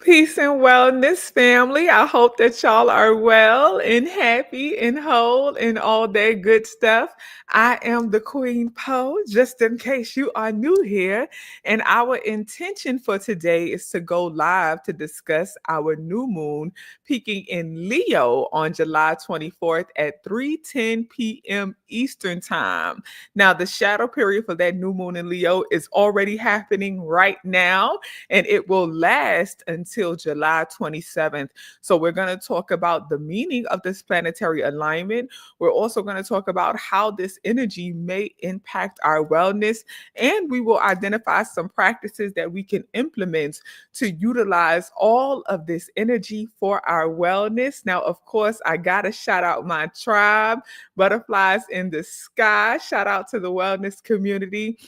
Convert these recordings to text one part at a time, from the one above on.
Peace and wellness, family. I hope that y'all are well and happy and whole and all that good stuff. I am the Queen Poe, just in case you are new here. And our intention for today is to go live to discuss our new moon peaking in Leo on July 24th at 3:10 p.m. Eastern Time. Now, the shadow period for that new moon in Leo is already happening right now and it will last until July 27th. So, we're going to talk about the meaning of this planetary alignment. We're also going to talk about how this energy may impact our wellness, and we will identify some practices that we can implement to utilize all of this energy for our wellness. Now, of course, I got to shout out my tribe, Butterflies in the Sky. Shout out to the wellness community.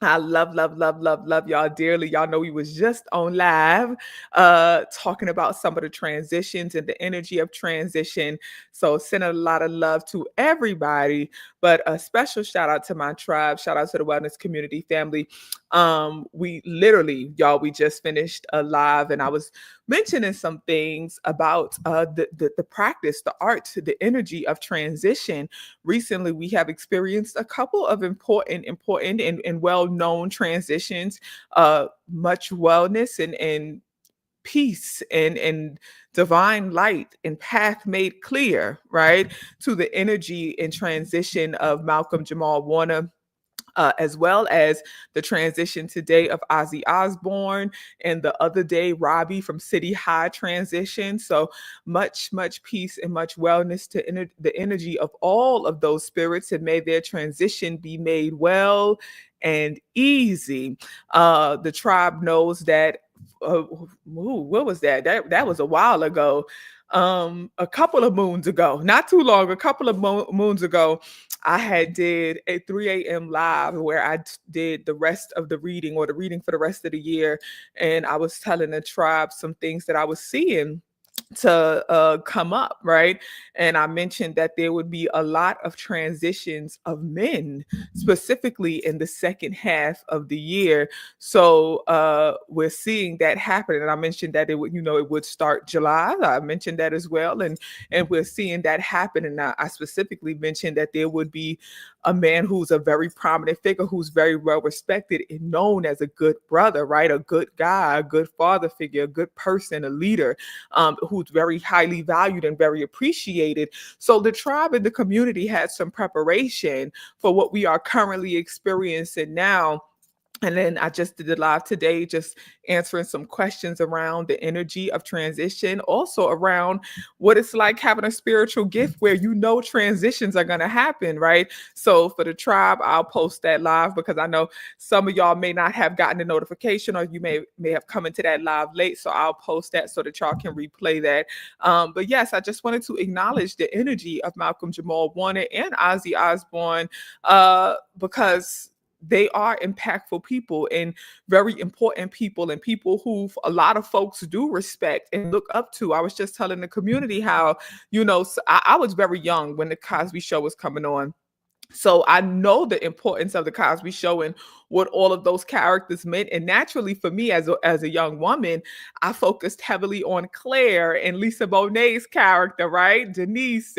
I love y'all dearly. Y'all know we was just on live talking about some of the transitions and the energy of transition. So sending a lot of love to everybody, but a special shout out to my tribe, shout out to the wellness community family. We literally, y'all, we just finished a live and I was mentioning some things about the practice, the art, the energy of transition. Recently we have experienced a couple of important and well-known transitions, much wellness and peace and divine light and path made clear, right, to the energy and transition of Malcolm Jamal Warner, as well as the transition today of Ozzy Osbourne, and the other day Robbie from City High transition. So much peace and much wellness to the energy of all of those spirits, and may their transition be made well and easy. The tribe knows that. What was that? That was a while ago. A couple of moons ago, not too long, a couple of moons ago, I had did a 3 a.m. live where I did the rest of the reading, or the reading for the rest of the year. And I was telling the tribe some things that I was seeing to come up, right? And I mentioned that there would be a lot of transitions of men, specifically in the second half of the year. So we're seeing that happen. And I mentioned that it would start July. I mentioned that as well. And we're seeing that happen. And I specifically mentioned that there would be a man who's a very prominent figure, who's very well respected and known as a good brother, right? A good guy, a good father figure, a good person, a leader, who's very highly valued and very appreciated. So the tribe and the community had some preparation for what we are currently experiencing now. And then I just did a live today, just answering some questions around the energy of transition, also around what it's like having a spiritual gift where transitions are going to happen, right? So for the tribe, I'll post that live because I know some of y'all may not have gotten the notification, or you may have come into that live late. So I'll post that so that y'all can replay that. But yes, I just wanted to acknowledge the energy of Malcolm Jamal Warner and Ozzy Osbourne, because they are impactful people and very important people, and people who a lot of folks do respect and look up to. I was just telling the community how, I was very young when the Cosby Show was coming on. So I know the importance of the Cosby Show and what all of those characters meant. And naturally, for me as a young woman, I focused heavily on Claire and Lisa Bonet's character, right? Denise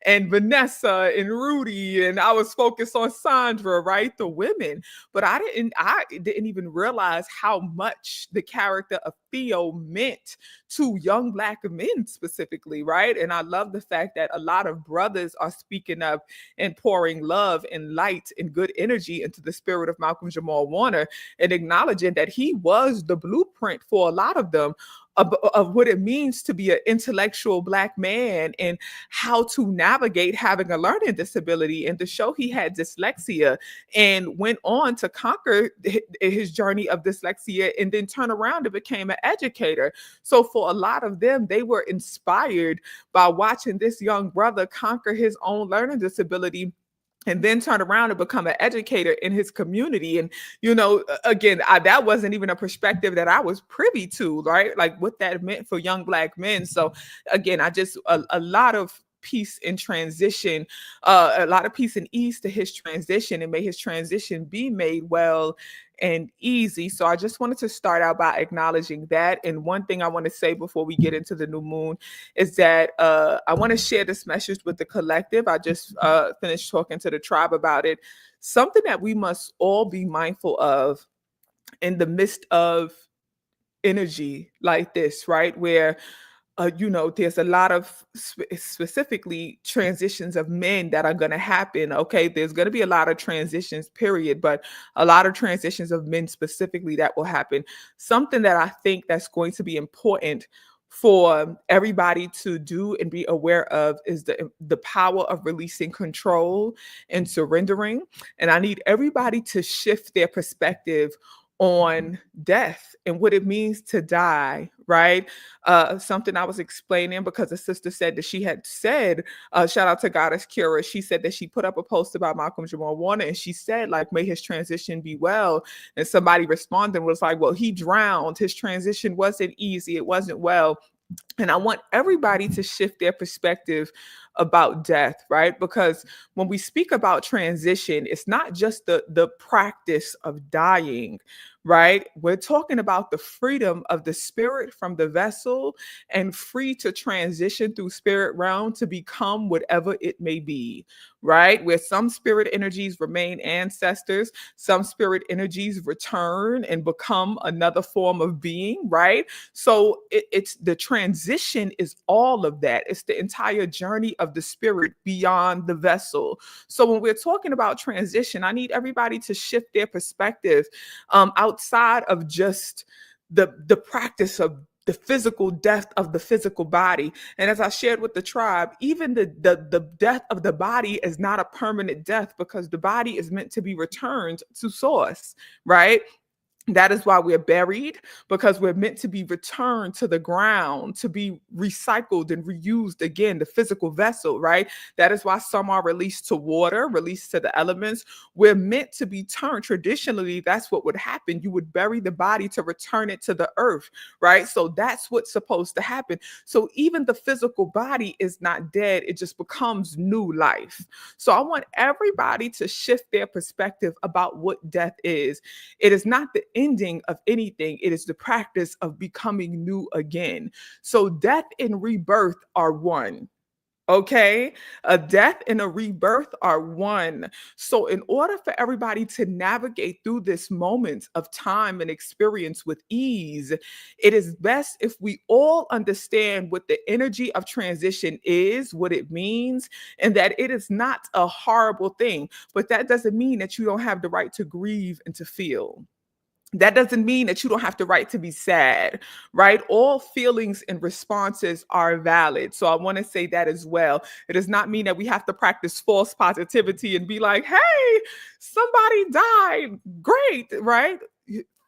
and Vanessa and Rudy, and I was focused on Sandra, right? The women. But I didn't even realize how much the character of Theo meant to young Black men specifically, right? And I love the fact that a lot of brothers are speaking up and pouring love and light and good energy into the spirit of Malcolm Jamal Warner, and acknowledging that he was the blueprint for a lot of them of what it means to be an intellectual Black man, and how to navigate having a learning disability. And to show he had dyslexia and went on to conquer his journey of dyslexia, and then turn around and became an educator. So for a lot of them, they were inspired by watching this young brother conquer his own learning disability, and then turn around and become an educator in his community. And, again, that wasn't even a perspective that I was privy to, right? Like what that meant for young Black men. So again, a lot of peace in transition, a lot of peace and ease to his transition, and may his transition be made well and easy. So I just wanted to start out by acknowledging that. And one thing I want to say before we get into the new moon is that I want to share this message with the collective. I just finished talking to the tribe about it. Something that we must all be mindful of in the midst of energy like this, right? Where there's a lot of specifically transitions of men that are going to happen. Okay, there's going to be a lot of transitions, period, but a lot of transitions of men specifically that will happen. Something that I think that's going to be important for everybody to do and be aware of is the power of releasing control and surrendering. And I need everybody to shift their perspective on death and what it means to die, right? Something I was explaining because a sister said that she had said, shout out to Goddess Kira. She said that she put up a post about Malcolm Jamal Warner and she said, like, may his transition be well. And somebody responded was like, well, he drowned. His transition wasn't easy. It wasn't well. And I want everybody to shift their perspective about death, right? Because when we speak about transition, it's not just the practice of dying, right? We're talking about the freedom of the spirit from the vessel and free to transition through spirit realm to become whatever it may be, right? Where some spirit energies remain ancestors, some spirit energies return and become another form of being, right? So it's the transition is all of that. It's the entire journey of the spirit beyond the vessel. So when we're talking about transition, I need everybody to shift their perspective outside of just the practice of the physical death of the physical body. And as I shared with the tribe, even the death of the body is not a permanent death because the body is meant to be returned to source, right? That is why we're buried, because we're meant to be returned to the ground, to be recycled and reused again, the physical vessel, right? That is why some are released to water, released to the elements. We're meant to be turned. Traditionally, that's what would happen. You would bury the body to return it to the earth, right? So that's what's supposed to happen. So even the physical body is not dead, it just becomes new life. So I want everybody to shift their perspective about what death is. It is not the ending of anything, it is the practice of becoming new again. So death and rebirth are one. Okay, a death and a rebirth are one. So, in order for everybody to navigate through this moment of time and experience with ease, it is best if we all understand what the energy of transition is, what it means, and that it is not a horrible thing. But that doesn't mean that you don't have the right to grieve and to feel. That doesn't mean that you don't have the right to be sad, right? All feelings and responses are valid. So I want to say that as well. It does not mean that we have to practice false positivity and be like, hey, somebody died. Great, right?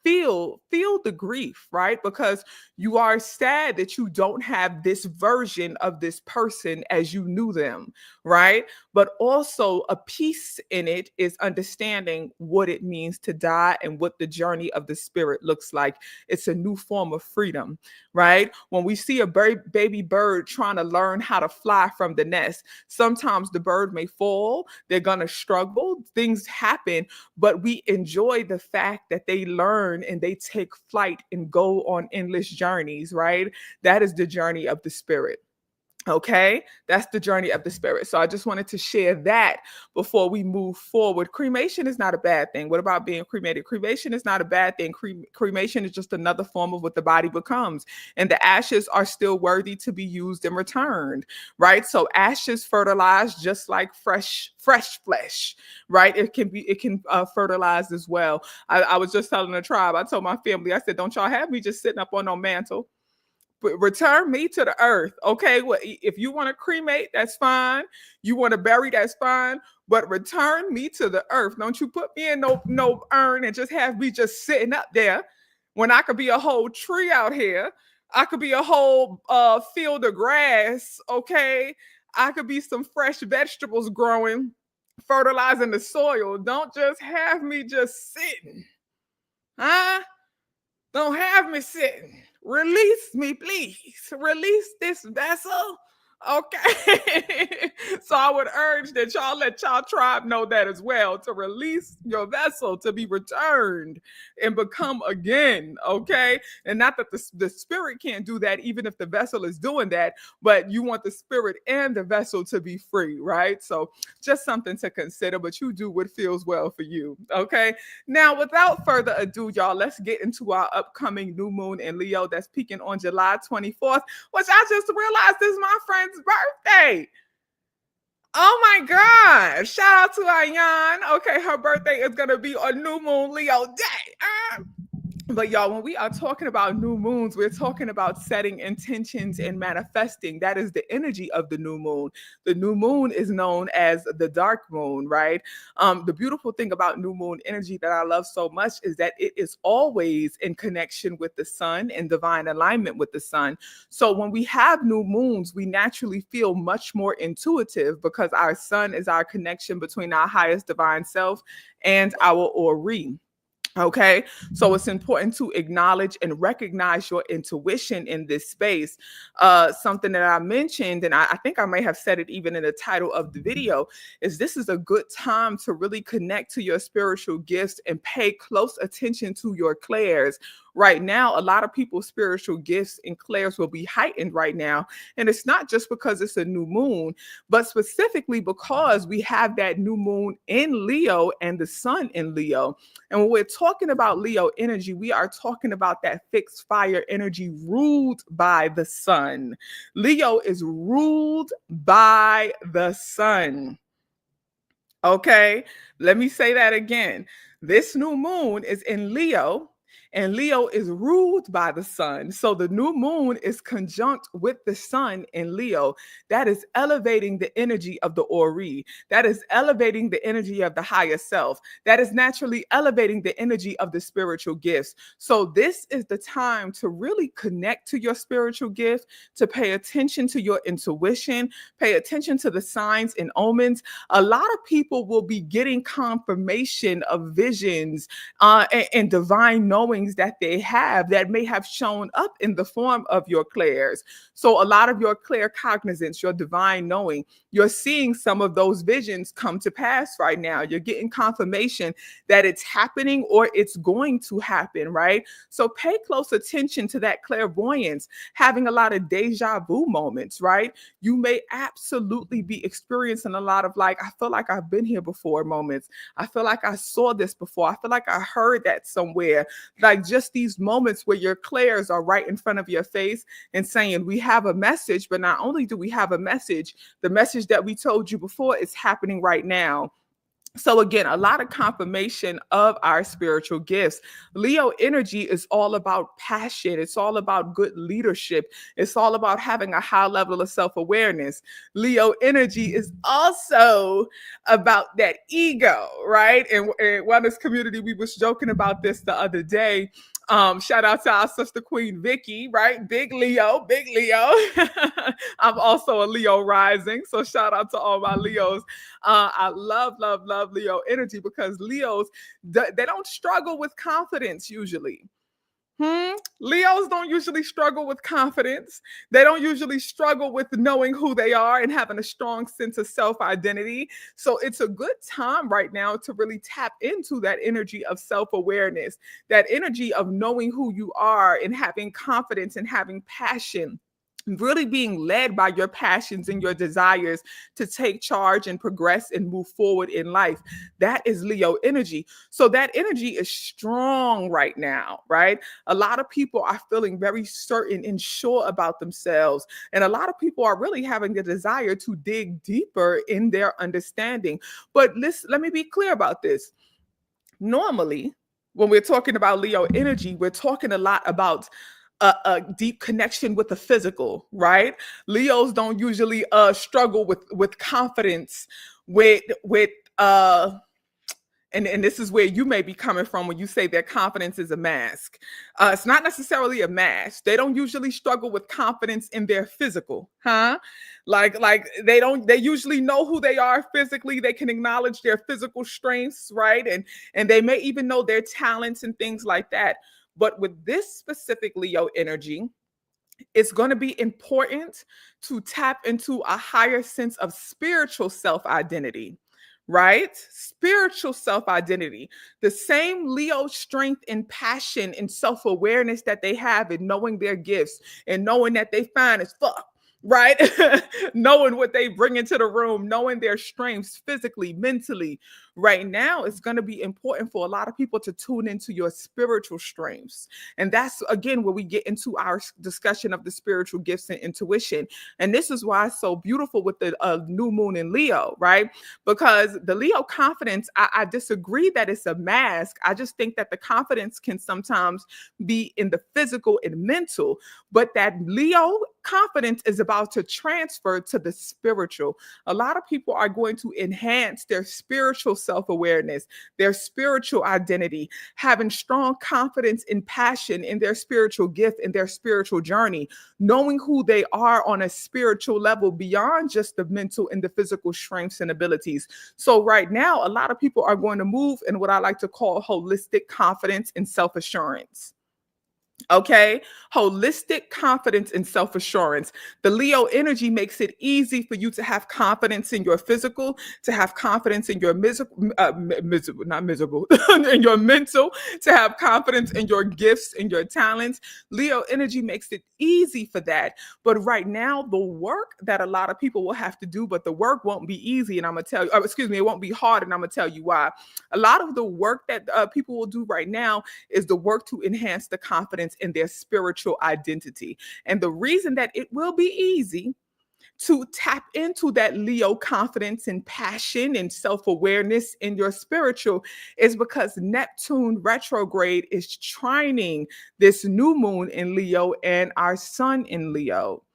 Feel the grief, right? Because you are sad that you don't have this version of this person as you knew them, right? But also a piece in it is understanding what it means to die and what the journey of the spirit looks like. It's a new form of freedom, right? When we see a baby bird trying to learn how to fly from the nest, sometimes the bird may fall, they're going to struggle, things happen, but we enjoy the fact that they learn and they take flight and go on endless journeys, right? That is the journey of the spirit. Okay, that's the journey of the spirit. So I just wanted to share that before we move forward. Cremation is not a bad thing. What about being cremated? Cremation is not a bad thing. Cremation is just another form of what the body becomes. And the ashes are still worthy to be used and returned, right? So ashes fertilize just like fresh flesh, right? It can fertilize as well. I was just telling the tribe, I told my family, I said, don't y'all have me just sitting up on no mantle. But return me to the earth. Okay, well, if you want to cremate, that's fine. You want to bury, that's fine. But return me to the earth. Don't you put me in no urn and just have me just sitting up there when I could be a whole tree out here. I could be a whole field of grass. Okay, I could be some fresh vegetables growing, fertilizing the soil. Don't just have me just sitting, huh? Don't have me sitting. Release me, please. Release this vessel. Okay. So I would urge that y'all let y'all tribe know that as well, to release your vessel to be returned and become again. Okay. And not that the spirit can't do that, even if the vessel is doing that, but you want the spirit and the vessel to be free, right? So just something to consider, but you do what feels well for you. Okay. Now, without further ado, y'all, let's get into our upcoming new moon in Leo that's peaking on July 24th, which I just realized is my friend's birthday. Oh my God. Shout out to Ayan. Okay, her birthday is going to be on New Moon Leo Day. But y'all, when we are talking about new moons, we're talking about setting intentions and manifesting. That is the energy of the new moon. The new moon is known as the dark moon, right? The beautiful thing about new moon energy that I love so much is that it is always in connection with the sun and divine alignment with the sun. So when we have new moons, we naturally feel much more intuitive because our sun is our connection between our highest divine self and our Ori. Okay, so it's important to acknowledge and recognize your intuition in this space. Something that I mentioned, and I think I may have said it even in the title of the video, is this is a good time to really connect to your spiritual gifts and pay close attention to your clairs. Right now, a lot of people's spiritual gifts and clairs will be heightened right now. And it's not just because it's a new moon, but specifically because we have that new moon in Leo and the sun in Leo. And when we're talking about Leo energy, we are talking about that fixed fire energy ruled by the sun. Leo is ruled by the sun. Okay, let me say that again. This new moon is in Leo, and Leo is ruled by the sun. So the new moon is conjunct with the sun in Leo. That is elevating the energy of the Ori. That is elevating the energy of the higher self. That is naturally elevating the energy of the spiritual gifts. So this is the time to really connect to your spiritual gift, to pay attention to your intuition, pay attention to the signs and omens. A lot of people will be getting confirmation of visions and divine knowings that they have that may have shown up in the form of your clairs. So a lot of your claircognizance, your divine knowing, you're seeing some of those visions come to pass right now. You're getting confirmation that it's happening or it's going to happen, right? So pay close attention to that clairvoyance, having a lot of deja vu moments, right? You may absolutely be experiencing a lot of like, I feel like I've been here before moments. I feel like I saw this before. I feel like I heard that somewhere. Like just these moments where your clairs are right in front of your face and saying, we have a message, but not only do we have a message, the message that we told you before is happening right now. So again, a lot of confirmation of our spiritual gifts. Leo energy is all about passion. It's all about good leadership. It's all about having a high level of self-awareness. Leo energy is also about that ego, right? And in Wellness Community, we was joking about this the other day. Shout out to our sister Queen Vicky, right? Big Leo, big Leo. I'm also a Leo rising. So shout out to all my Leos. I love Leo energy because Leos, they don't struggle with confidence usually. Leos don't usually struggle with confidence. They don't usually struggle with knowing who they are and having a strong sense of self identity. So it's a good time right now to really tap into that energy of self awareness, that energy of knowing who you are and having confidence and having passion, really being led by your passions and your desires to take charge and progress and move forward in life. That is Leo energy. So that energy is strong right now, right? A lot of people are feeling very certain and sure about themselves. And a lot of people are really having the desire to dig deeper in their understanding. But let me be clear about this. Normally, when we're talking about Leo energy, we're talking a lot about a deep connection with the physical, right? Leos don't usually struggle with confidence, with and this is where you may be coming from when you say their confidence is a mask. It's not necessarily a mask. They don't usually struggle with confidence in their physical, huh? Like they usually know who they are physically. They can acknowledge their physical strengths, right? And they may even know their talents and things like that. But with this specific Leo energy, It's going to be important to tap into a higher sense of spiritual self identity, right? Spiritual self identity. The same Leo strength and passion and self awareness that they have in knowing their gifts and knowing that they fine as fuck. Right? Knowing what they bring into the room, knowing their strengths physically, mentally. Right now, it's going to be important for a lot of people to tune into your spiritual strengths. And that's again where we get into our discussion of the spiritual gifts and intuition. And this is why it's so beautiful with the new moon in Leo, right? Because the Leo confidence, I disagree that it's a mask. I just think that the confidence can sometimes be in the physical and mental, but that Leo confidence is about to transfer to the spiritual. A lot of people are going to enhance their spiritual self awareness, their spiritual identity, having strong confidence and passion in their spiritual gift and their spiritual journey, knowing who they are on a spiritual level beyond just the mental and the physical strengths and abilities. So, right now, a lot of people are going to move in what I like to call holistic confidence and self assurance. Okay, holistic confidence and self assurance. The Leo energy makes it easy for you to have confidence in your physical, to have confidence in your miserable, not miserable, in your mental, to have confidence in your gifts and your talents. Leo energy makes it easy for that. But right now, the work that a lot of people will have to do, but the work won't be easy. And I'm going to tell you, excuse me, it won't be hard. And I'm going to tell you why. A lot of the work that people will do right now is the work to enhance the confidence in their spiritual identity. And the reason that it will be easy to tap into that Leo confidence and passion and self awareness in your spiritual is because Neptune retrograde is trining this new moon in Leo and our sun in Leo.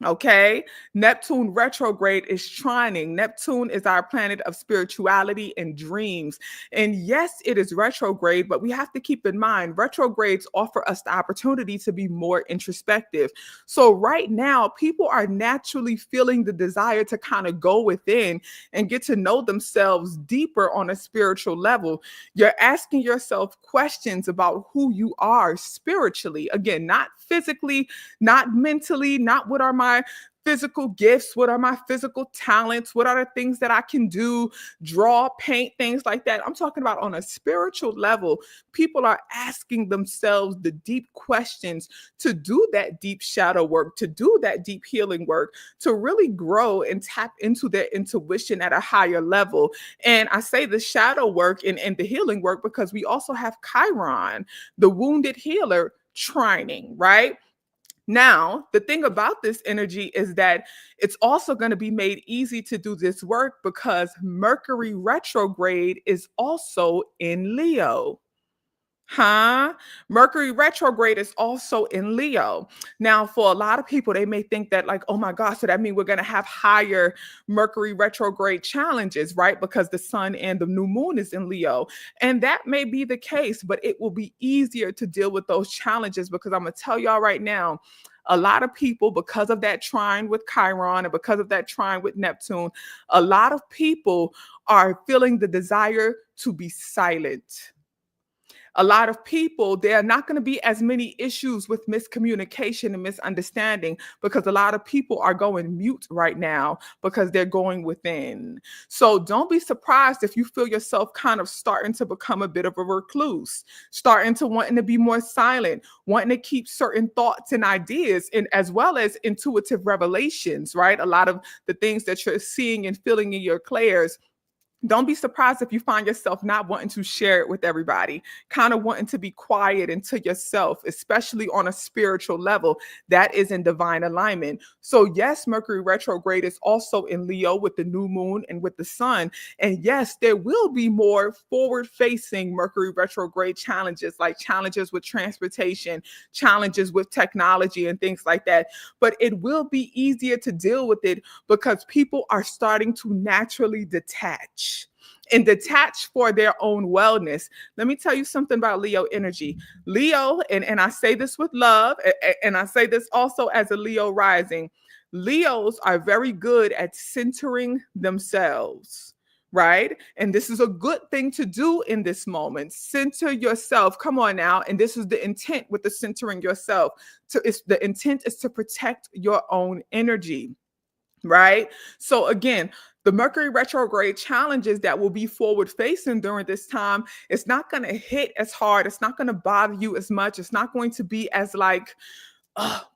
Okay. Neptune retrograde is trining. Neptune is our planet of spirituality and dreams. And yes, it is retrograde, but we have to keep in mind retrogrades offer us the opportunity to be more introspective. So, right now, people are naturally feeling the desire to kind of go within and get to know themselves deeper on a spiritual level. You're asking yourself questions about who you are spiritually. Again, not physically, not mentally, not what are my physical gifts, what are my physical talents, what are the things that I can do, draw, paint, things like that. I'm talking about on a spiritual level. People are asking themselves the deep questions to do that deep shadow work, to do that deep healing work, to really grow and tap into their intuition at a higher level. And I say the shadow work and the healing work because we also have Chiron, the wounded healer, trining, right? Now, the thing about this energy is that it's also going to be made easy to do this work because Mercury retrograde is also in Leo. Huh? Mercury retrograde is also in Leo. Now, for a lot of people, they may think that, like, oh my gosh, so that means we're going to have higher Mercury retrograde challenges, right? Because the sun and the new moon is in Leo. And that may be the case, but it will be easier to deal with those challenges because I'm going to tell y'all right now, a lot of people, because of that trine with Chiron and because of that trine with Neptune, a lot of people are feeling the desire to be silent. A lot of people, there are not going to be as many issues with miscommunication and misunderstanding because a lot of people are going mute right now because they're going within. So don't be surprised if you feel yourself kind of starting to become a bit of a recluse, starting to wanting to be more silent, wanting to keep certain thoughts and ideas and as well as intuitive revelations, right? A lot of the things that you're seeing and feeling in your clairs, don't be surprised if you find yourself not wanting to share it with everybody, kind of wanting to be quiet and to yourself, especially on a spiritual level that is in divine alignment. So, yes, Mercury retrograde is also in Leo with the new moon and with the sun. And yes, there will be more forward facing Mercury retrograde challenges, like challenges with transportation, challenges with technology, and things like that. But it will be easier to deal with it because people are starting to naturally detach and detach for their own wellness. Let me tell you something about Leo energy. Leo, and I say this with love, and I say this also as a Leo rising, Leos are very good at centering themselves. right? And this is a good thing to do in this moment. Center yourself. Come on now. And this is the intent with the centering yourself. The intent is to protect your own energy, right? So again, the Mercury retrograde challenges that will be forward facing during this time, it's not going to hit as hard. It's not going to bother you as much. It's not going to be as like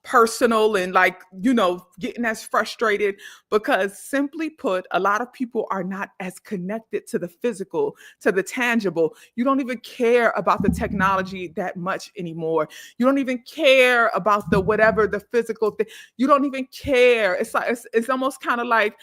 personal and like, getting as frustrated, because simply put, a lot of people are not as connected to the physical, to the tangible. You don't even care about the technology that much anymore. You don't even care about the whatever, the physical thing. You don't even care. It's like, it's almost kind of like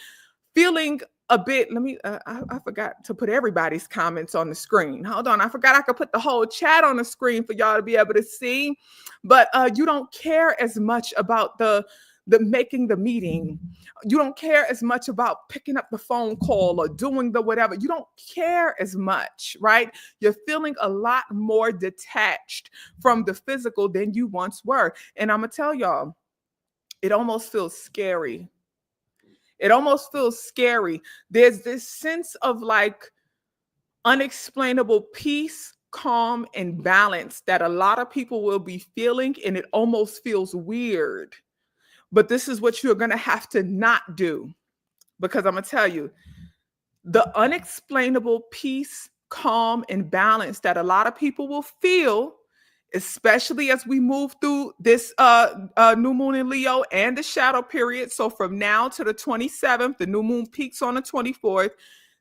feeling a bit. Let me I forgot to put everybody's comments on the screen. Hold on, I forgot I could put the whole chat on the screen for y'all to be able to see. But you don't care as much about the making the meeting. You don't care as much about picking up the phone call or doing the whatever. You don't care as much, right? You're feeling a lot more detached from the physical than you once were. And I'm gonna tell y'all, it almost feels scary. It almost feels scary. There's this sense of like unexplainable peace, calm, and balance that a lot of people will be feeling, and it almost feels weird. But this is what you're going to have to not do, because I'm going to tell you, the unexplainable peace, calm, and balance that a lot of people will feel, especially as we move through this new moon in Leo and the shadow period. So from now to the 27th, the new moon peaks on the 24th.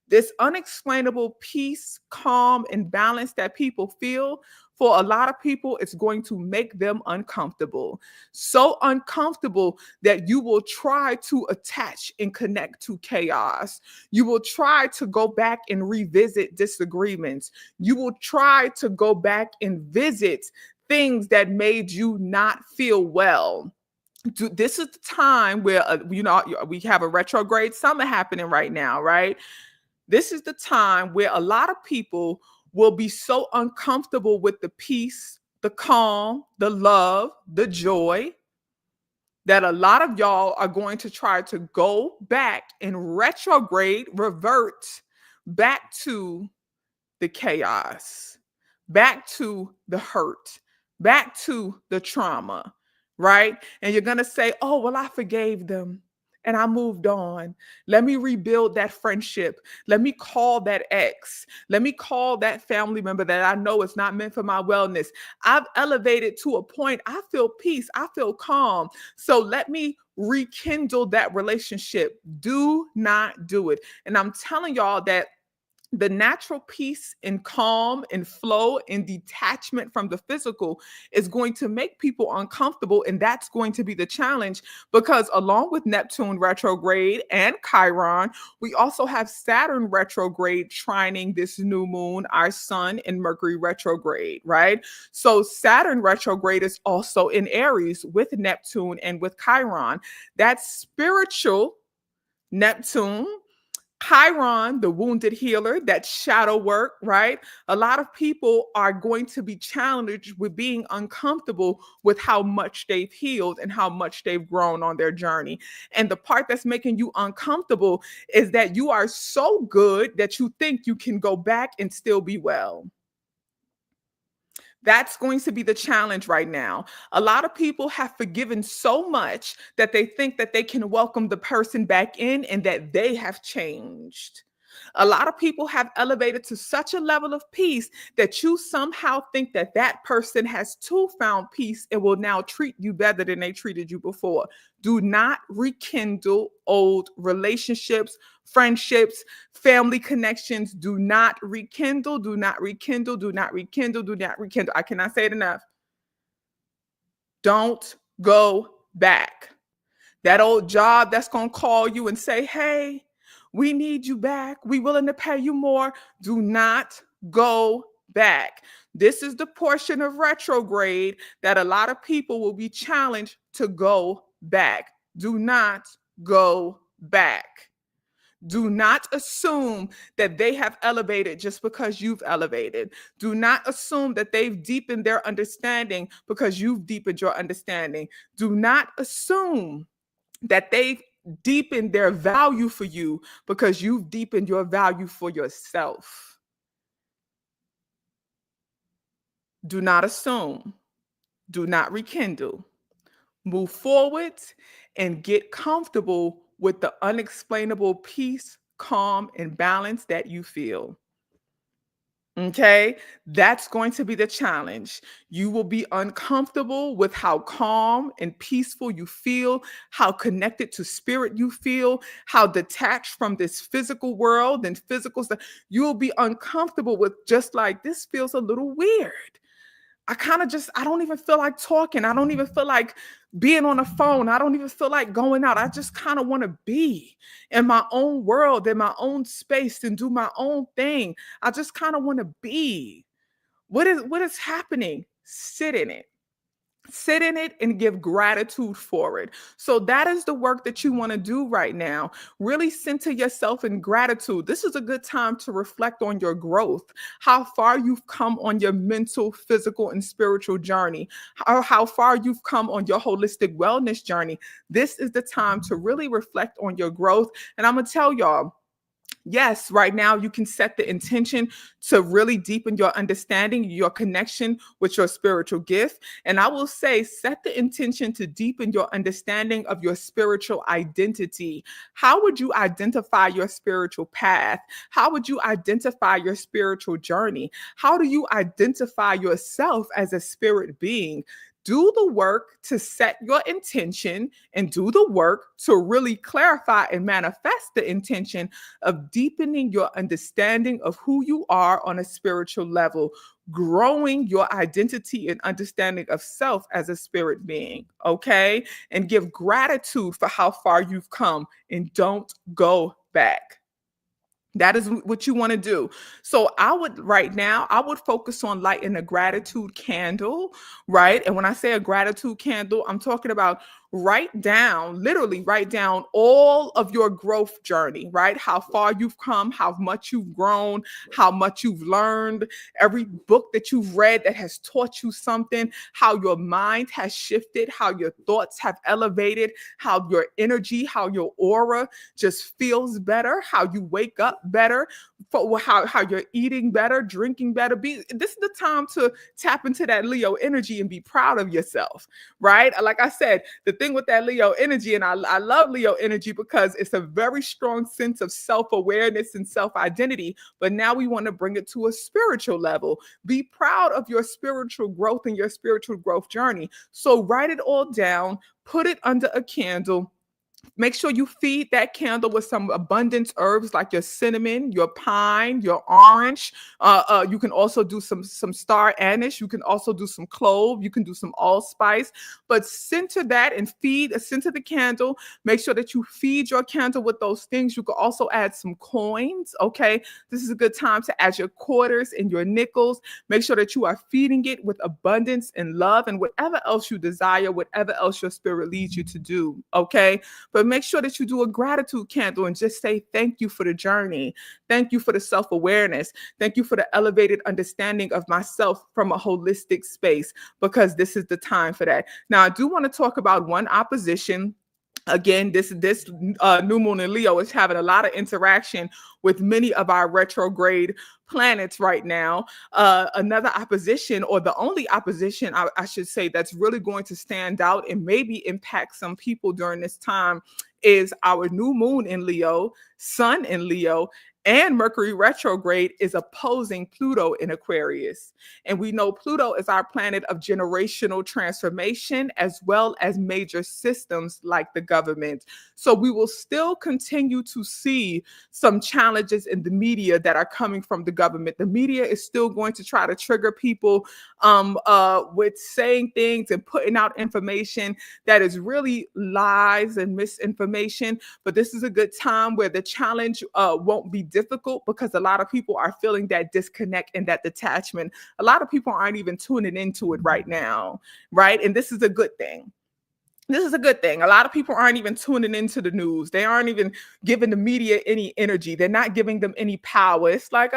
This unexplainable peace, calm, and balance that people feel, for a lot of people, it's going to make them uncomfortable. So uncomfortable that you will try to attach and connect to chaos. You will try to go back and revisit disagreements. You will try to go back and visit things that made you not feel well. This is the time where, we have a retrograde summer happening right now, right? This is the time where a lot of people will be so uncomfortable with the peace, the calm, the love, the joy, that a lot of y'all are going to try to go back and retrograde, revert back to the chaos, back to the hurt, back to the trauma, right? And you're going to say, oh, well, I forgave them and I moved on. Let me rebuild that friendship. Let me call that ex. Let me call that family member that I know is not meant for my wellness. I've elevated to a point. I feel peace. I feel calm. So let me rekindle that relationship. Do not do it. And I'm telling y'all that the natural peace and calm and flow and detachment from the physical is going to make people uncomfortable. And that's going to be the challenge, because along with Neptune retrograde and Chiron, we also have Saturn retrograde trining this new moon, our sun, and Mercury retrograde, right? So Saturn retrograde is also in Aries with Neptune and with Chiron. That's spiritual Neptune. Chiron, the wounded healer, that shadow work, right? A lot of people are going to be challenged with being uncomfortable with how much they've healed and how much they've grown on their journey. And the part that's making you uncomfortable is that you are so good that you think you can go back and still be well. That's going to be the challenge right now. A lot of people have forgiven so much that they think that they can welcome the person back in and that they have changed. A lot of people have elevated to such a level of peace that you somehow think that that person has too found peace and will now treat you better than they treated you before. Do not rekindle old relationships, friendships, family connections. Do not rekindle, do not rekindle, do not rekindle, do not rekindle. I cannot say it enough. Don't go back. That old job that's going to call you and say, hey, we need you back. We willing to pay you more. Do not go back. This is the portion of retrograde that a lot of people will be challenged to go back. Do not go back. Do not assume that they have elevated just because you've elevated. Do not assume that they've deepened their understanding because you've deepened your understanding. Do not assume that they've deepen their value for you because you've deepened your value for yourself. Do not assume, do not rekindle. Move forward and get comfortable with the unexplainable peace, calm, and balance that you feel. Okay, that's going to be the challenge. You will be uncomfortable with how calm and peaceful you feel, how connected to spirit you feel, how detached from this physical world and physical stuff. You'll be uncomfortable with just like this feels a little weird. I don't even feel like talking. I don't even feel like being on the phone. I don't even feel like going out. I just kind of want to be in my own world, in my own space, and do my own thing. I just kind of want to be. What is happening? Sit in it. Sit in it and give gratitude for it. So that is the work that you want to do right now. Really center yourself in gratitude. This is a good time to reflect on your growth, how far you've come on your mental, physical, and spiritual journey, how far you've come on your holistic wellness journey. This is the time to really reflect on your growth. And I'm going to tell y'all, yes, right now you can set the intention to really deepen your understanding, your connection with your spiritual gift. And I will say, set the intention to deepen your understanding of your spiritual identity. How would you identify your spiritual path? How would you identify your spiritual journey? How do you identify yourself as a spirit being? Do the work to set your intention and do the work to really clarify and manifest the intention of deepening your understanding of who you are on a spiritual level, growing your identity and understanding of self as a spirit being, okay? And give gratitude for how far you've come and don't go back. That is what you want to do. So right now, I would focus on lighting a gratitude candle, right? And when I say a gratitude candle, I'm talking about literally write down all of your growth journey, right? How far you've come, how much you've grown, how much you've learned, every book that you've read that has taught you something, how your mind has shifted, how your thoughts have elevated, how your energy, how your aura just feels better, how you wake up better, for how you're eating better, drinking better. This is the time to tap into that Leo energy and be proud of yourself, right? Like I said, the thing with that Leo energy, and I love Leo energy because it's a very strong sense of self-awareness and self-identity, but now we want to bring it to a spiritual level. Be proud of your spiritual growth and your spiritual growth journey. So write it all down, put it under a candle. Make sure you feed that candle with some abundance herbs like your cinnamon, your pine, your orange. You can also do some star anise. You can also do some clove. You can do some allspice. But center that and center the candle. Make sure that you feed your candle with those things. You can also add some coins. Okay, this is a good time to add your quarters and your nickels. Make sure that you are feeding it with abundance and love and whatever else you desire, whatever else your spirit leads you to do. Okay. But make sure that you do a gratitude candle and just say, thank you for the journey. Thank you for the self-awareness. Thank you for the elevated understanding of myself from a holistic space, because this is the time for that. Now, I do want to talk about one opposition. Again, this new moon in Leo is having a lot of interaction with many of our retrograde planets right now. Another opposition, or the only opposition, I should say, that's really going to stand out and maybe impact some people during this time is our new moon in Leo, sun in Leo, and Mercury retrograde is opposing Pluto in Aquarius. And we know Pluto is our planet of generational transformation as well as major systems like the government. So we will still continue to see some challenges in the media that are coming from the government. The media is still going to try to trigger people with saying things and putting out information that is really lies and misinformation. But this is a good time where the challenge won't be difficult, because a lot of people are feeling that disconnect and that detachment. A lot of people aren't even tuning into it right now, right? And this is a good thing. This is a good thing. A lot of people aren't even tuning into the news. They aren't even giving the media any energy. They're not giving them any power. It's like,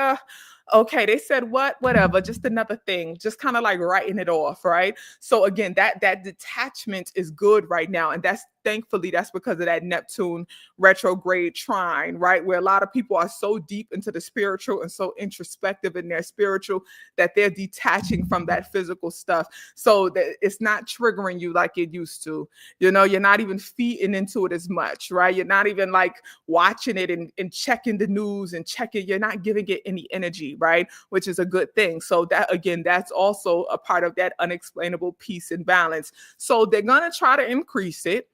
Okay, they said what? Whatever, just another thing, just kind of like writing it off, right? So again, that detachment is good right now, and that's thankfully that's because of that Neptune retrograde trine, right? Where a lot of people are so deep into the spiritual and so introspective in their spiritual that they're detaching from that physical stuff, so that it's not triggering you like it used to. You're not even feeding into it as much, right? You're not even like watching it and checking the news and checking, you're not giving it any energy, right? Which is a good thing. So that again, that's also a part of that unexplainable peace and balance. So they're gonna try to increase it.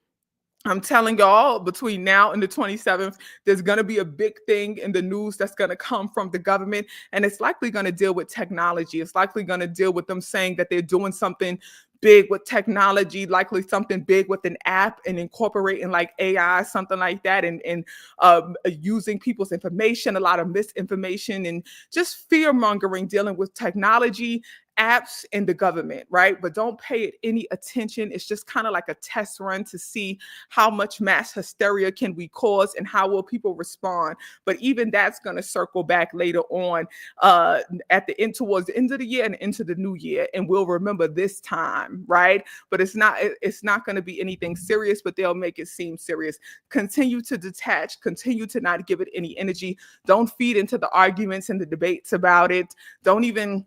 I'm telling y'all, between now and the 27th, there's going to be a big thing in the news that's going to come from the government. And it's likely going to deal with technology. It's likely going to deal with them saying that they're doing something big with technology, likely something big with an app and incorporating like AI, something like that, and using people's information, a lot of misinformation and just fear mongering dealing with technology, apps, and the government, right? But don't pay it any attention. It's just kind of like a test run to see how much mass hysteria can we cause and how will people respond. But even that's going to circle back later on, at the end, towards the end of the year and into the new year, and we'll remember this time, right? But it's not going to be anything serious, but they'll make it seem serious. Continue to detach, continue to not give it any energy. Don't feed into the arguments and the debates about it. Don't even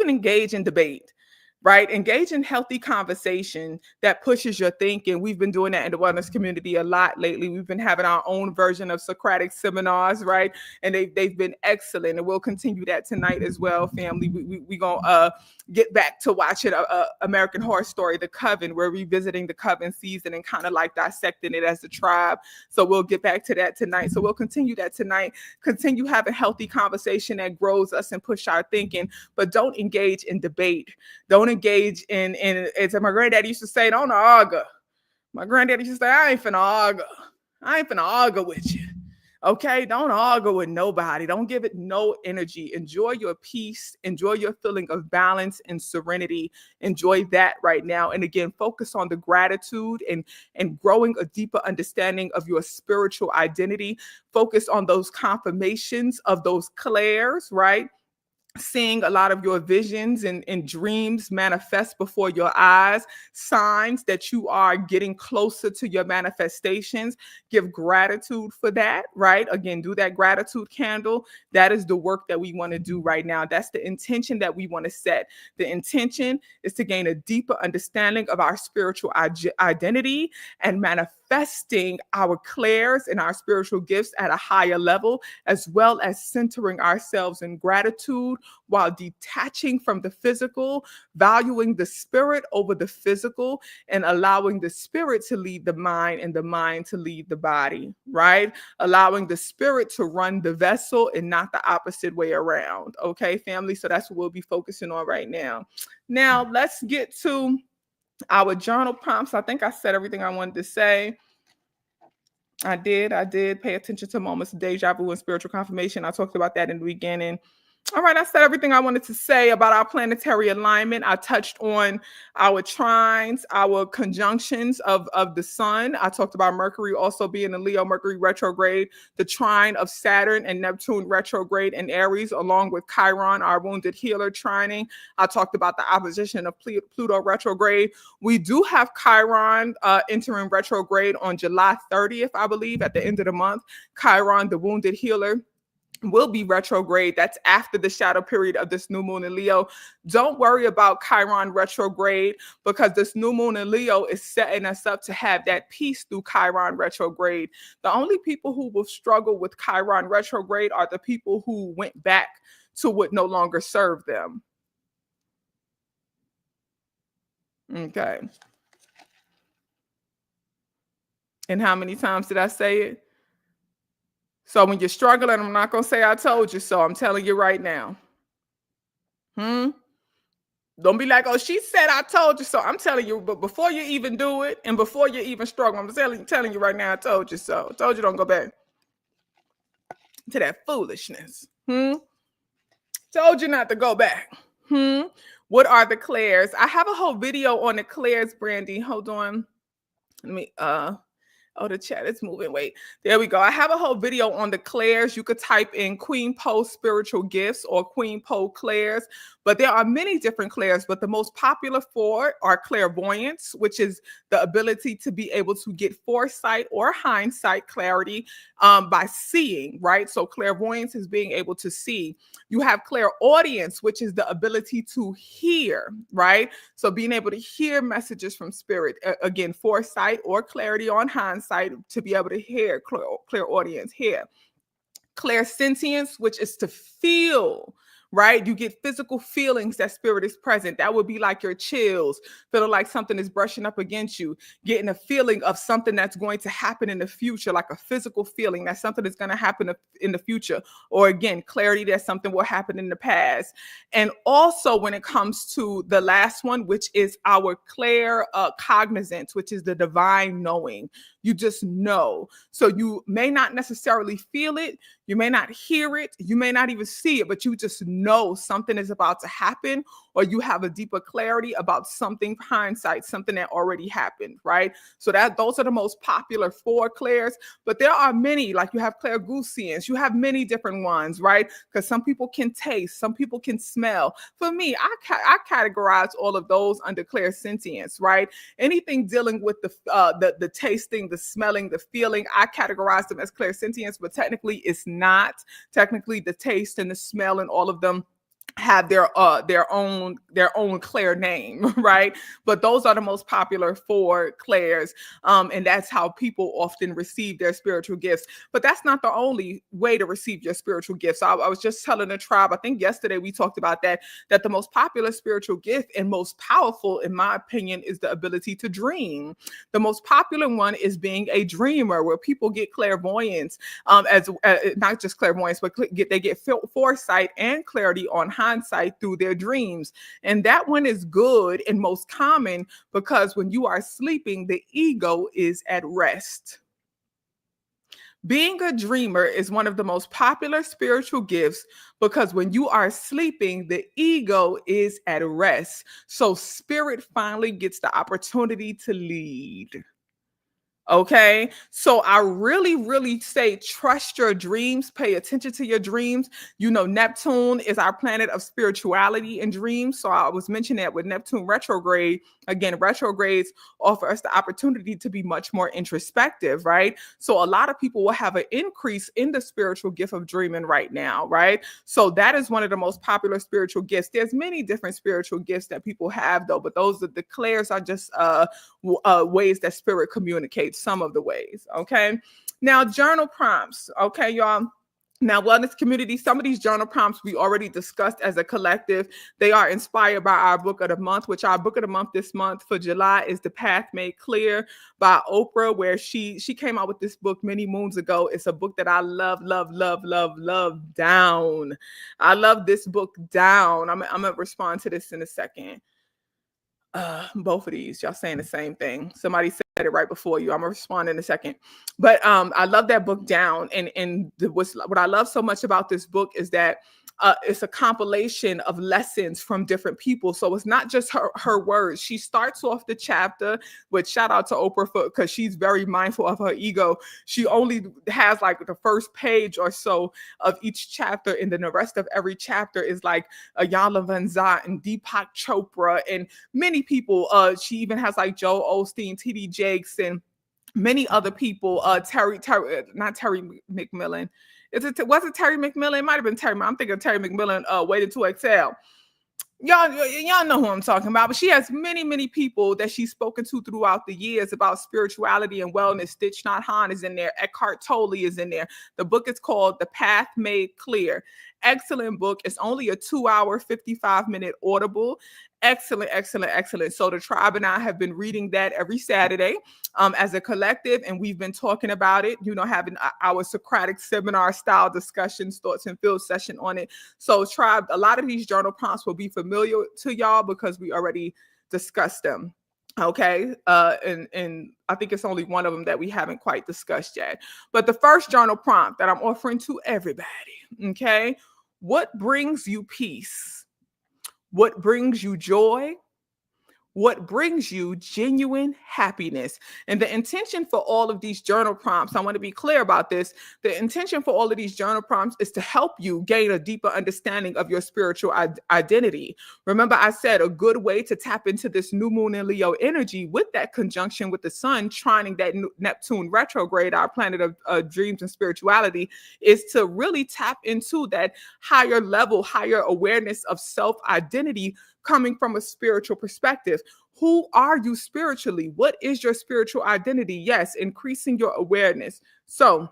engage in debate, right? Engage in healthy conversation that pushes your thinking. We've been doing that in the wellness community a lot lately. We've been having our own version of Socratic seminars, right? And they've been excellent, and we'll continue that tonight as well, family. We gonna get back to watching American Horror Story, The Coven. We're revisiting the Coven season and kind of like dissecting it as a tribe. So we'll get back to that tonight. So we'll continue that tonight. Continue having healthy conversation that grows us and push our thinking, but don't engage in debate. Don't engage in as my granddaddy used to say, don't argue. My granddaddy used to say, I ain't finna argue. I ain't finna argue with you. Okay, don't argue with nobody. Don't give it no energy. Enjoy your peace. Enjoy your feeling of balance and serenity. Enjoy that right now. And again, focus on the gratitude and growing a deeper understanding of your spiritual identity. Focus on those confirmations of those clairs, right? Seeing a lot of your visions and dreams manifest before your eyes, signs that you are getting closer to your manifestations. Give gratitude for that, right? Again, do that gratitude candle. That is the work that we want to do right now. That's the intention that we want to set. The intention is to gain a deeper understanding of our spiritual identity and manifesting our clairs and our spiritual gifts at a higher level, as well as centering ourselves in gratitude while detaching from the physical, valuing the spirit over the physical, and allowing the spirit to lead the mind and the mind to lead the body, right? Allowing the spirit to run the vessel and not the opposite way around. Okay, family? So that's what we'll be focusing on right now. Now, let's get to our journal prompts. I think I said everything I wanted to say. I did pay attention to moments of deja vu and spiritual confirmation. I talked about that in the beginning. All right, I said everything I wanted to say about our planetary alignment. I touched on our trines, our conjunctions of the sun. I talked about Mercury also being in Leo, Mercury retrograde, the trine of Saturn and Neptune retrograde in Aries, along with Chiron, our wounded healer trining. I talked about the opposition of Pluto retrograde. We do have Chiron entering retrograde on July 30th, I believe, at the end of the month. Chiron, the wounded healer, will be retrograde. That's after the shadow period of this new moon in Leo. Don't worry about Chiron retrograde, because this new moon in Leo is setting us up to have that peace through Chiron retrograde. The only people who will struggle with Chiron retrograde are the people who went back to what no longer served them. Okay. And how many times did I say it? So when you're struggling, I'm not going to say I told you so. I'm telling you right now. Don't be like, oh, she said I told you so. I'm telling you, but before you even do it and before you even struggle, I'm telling you right now, I told you so. I told you don't go back to that foolishness. Told you not to go back. What are the clairs? I have a whole video on the clairs, Brandy. Hold on. Let me Oh, the chat is moving. Wait, there we go. I have a whole video on the clairs. You could type in Queen Po spiritual gifts or Queen Po clairs, but there are many different clairs. But the most popular four are clairvoyance, which is the ability to be able to get foresight or hindsight clarity by seeing, right? So clairvoyance is being able to see. You have clairaudience, which is the ability to hear, right? So being able to hear messages from spirit, again, foresight or clarity on hindsight to be able to hear, clairaudience, hear. Clairsentience, which is to feel, right? You get physical feelings that spirit is present. That would be like your chills, feeling like something is brushing up against you, getting a feeling of something that's going to happen in the future, like a physical feeling that something is going to happen in the future. Or again, clarity that something will happen in the past. And also when it comes to the last one, which is our cognizance, which is the divine knowing. You just know. So you may not necessarily feel it. You may not hear it. You may not even see it, but you just know something is about to happen, or you have a deeper clarity about something, hindsight, something that already happened, right? So that those are the most popular four clairs, but there are many, like you have clairgousians, you have many different ones, right? Because some people can taste, some people can smell. For me, I categorize all of those under clairsentience, right? Anything dealing with the tasting, the smelling, the feeling, I categorize them as clairsentience, but technically it's not. Technically, the taste and the smell and all of them have their own clair name, right? But those are the most popular four clairs, and that's how people often receive their spiritual gifts. But that's not the only way to receive your spiritual gifts. So I was just telling the tribe, I think yesterday we talked about that the most popular spiritual gift and most powerful, in my opinion, is the ability to dream. The most popular one is being a dreamer, where people get clairvoyance, as not just clairvoyance, but they get foresight and clarity on hindsight through their dreams. And that one is good and most common because when you are sleeping, the ego is at rest. Being a dreamer is one of the most popular spiritual gifts because when you are sleeping, the ego is at rest. So spirit finally gets the opportunity to lead. Okay. So I really, really say trust your dreams, pay attention to your dreams. You know, Neptune is our planet of spirituality and dreams. So I was mentioning that with Neptune retrograde, again, retrogrades offer us the opportunity to be much more introspective, right? So a lot of people will have an increase in the spiritual gift of dreaming right now, right? So that is one of the most popular spiritual gifts. There's many different spiritual gifts that people have though, but those are the clairs are just ways that spirit communicates, some of the ways. Okay. Now, journal prompts. Okay, y'all. Now, wellness community, some of these journal prompts we already discussed as a collective. They are inspired by our book of the month, which our book of the month this month for July is The Path Made Clear by Oprah, where she came out with this book many moons ago. It's a book that I love, love, love, love, love down. I love this book down. I'm going to respond to this in a second. Both of these, y'all saying the same thing. Somebody said it right before you. I'm gonna respond in a second. But I love that book down. And what I love so much about this book is that it's a compilation of lessons from different people. So it's not just her words. She starts off the chapter with shout out to Oprah because she's very mindful of her ego. She only has like the first page or so of each chapter, and then the rest of every chapter is like Iyanla Vanzant and Deepak Chopra and many people. She even has like Joel Osteen, TD Jakes, and many other people. Not Terry McMillan. Was it Terry McMillan? It might have been Terry. I'm thinking of Terry McMillan. Waited to Excel. Y'all know who I'm talking about, but she has many, many people that she's spoken to throughout the years about spirituality and wellness. Thich Nhat Hanh is in there. Eckhart Tolle is in there. The book is called The Path Made Clear. Excellent book. It's only a 2-hour, 55-minute audible. Excellent, excellent, excellent. So the tribe and I have been reading that every Saturday as a collective, and we've been talking about it, having our Socratic seminar style discussions, thoughts and field session on it. So tribe, a lot of these journal prompts will be familiar to y'all because we already discussed them. Okay. And I think it's only one of them that we haven't quite discussed yet. But the first journal prompt that I'm offering to everybody, okay, what brings you peace? What brings you joy? What brings you genuine happiness? And the intention for all of these journal prompts, I want to be clear about this. The intention for all of these journal prompts is to help you gain a deeper understanding of your spiritual identity. Remember, I said a good way to tap into this new moon in Leo energy with that conjunction with the sun, trining that Neptune retrograde, our planet of dreams and spirituality, is to really tap into that higher level, higher awareness of self identity coming from a spiritual perspective. Who are you spiritually? What is your spiritual identity? Yes, increasing your awareness. So,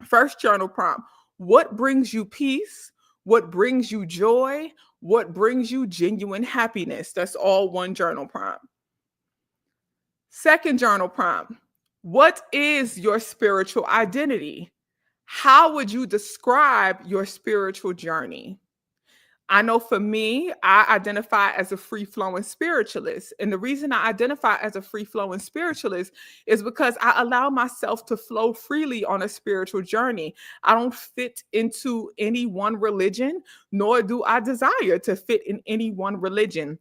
first journal prompt: what brings you peace? What brings you joy? What brings you genuine happiness? That's all one journal prompt. Second journal prompt: what is your spiritual identity? How would you describe your spiritual journey? I know for me, I identify as a free flowing spiritualist. And the reason I identify as a free flowing spiritualist is because I allow myself to flow freely on a spiritual journey. I don't fit into any one religion, nor do I desire to fit in any one religion.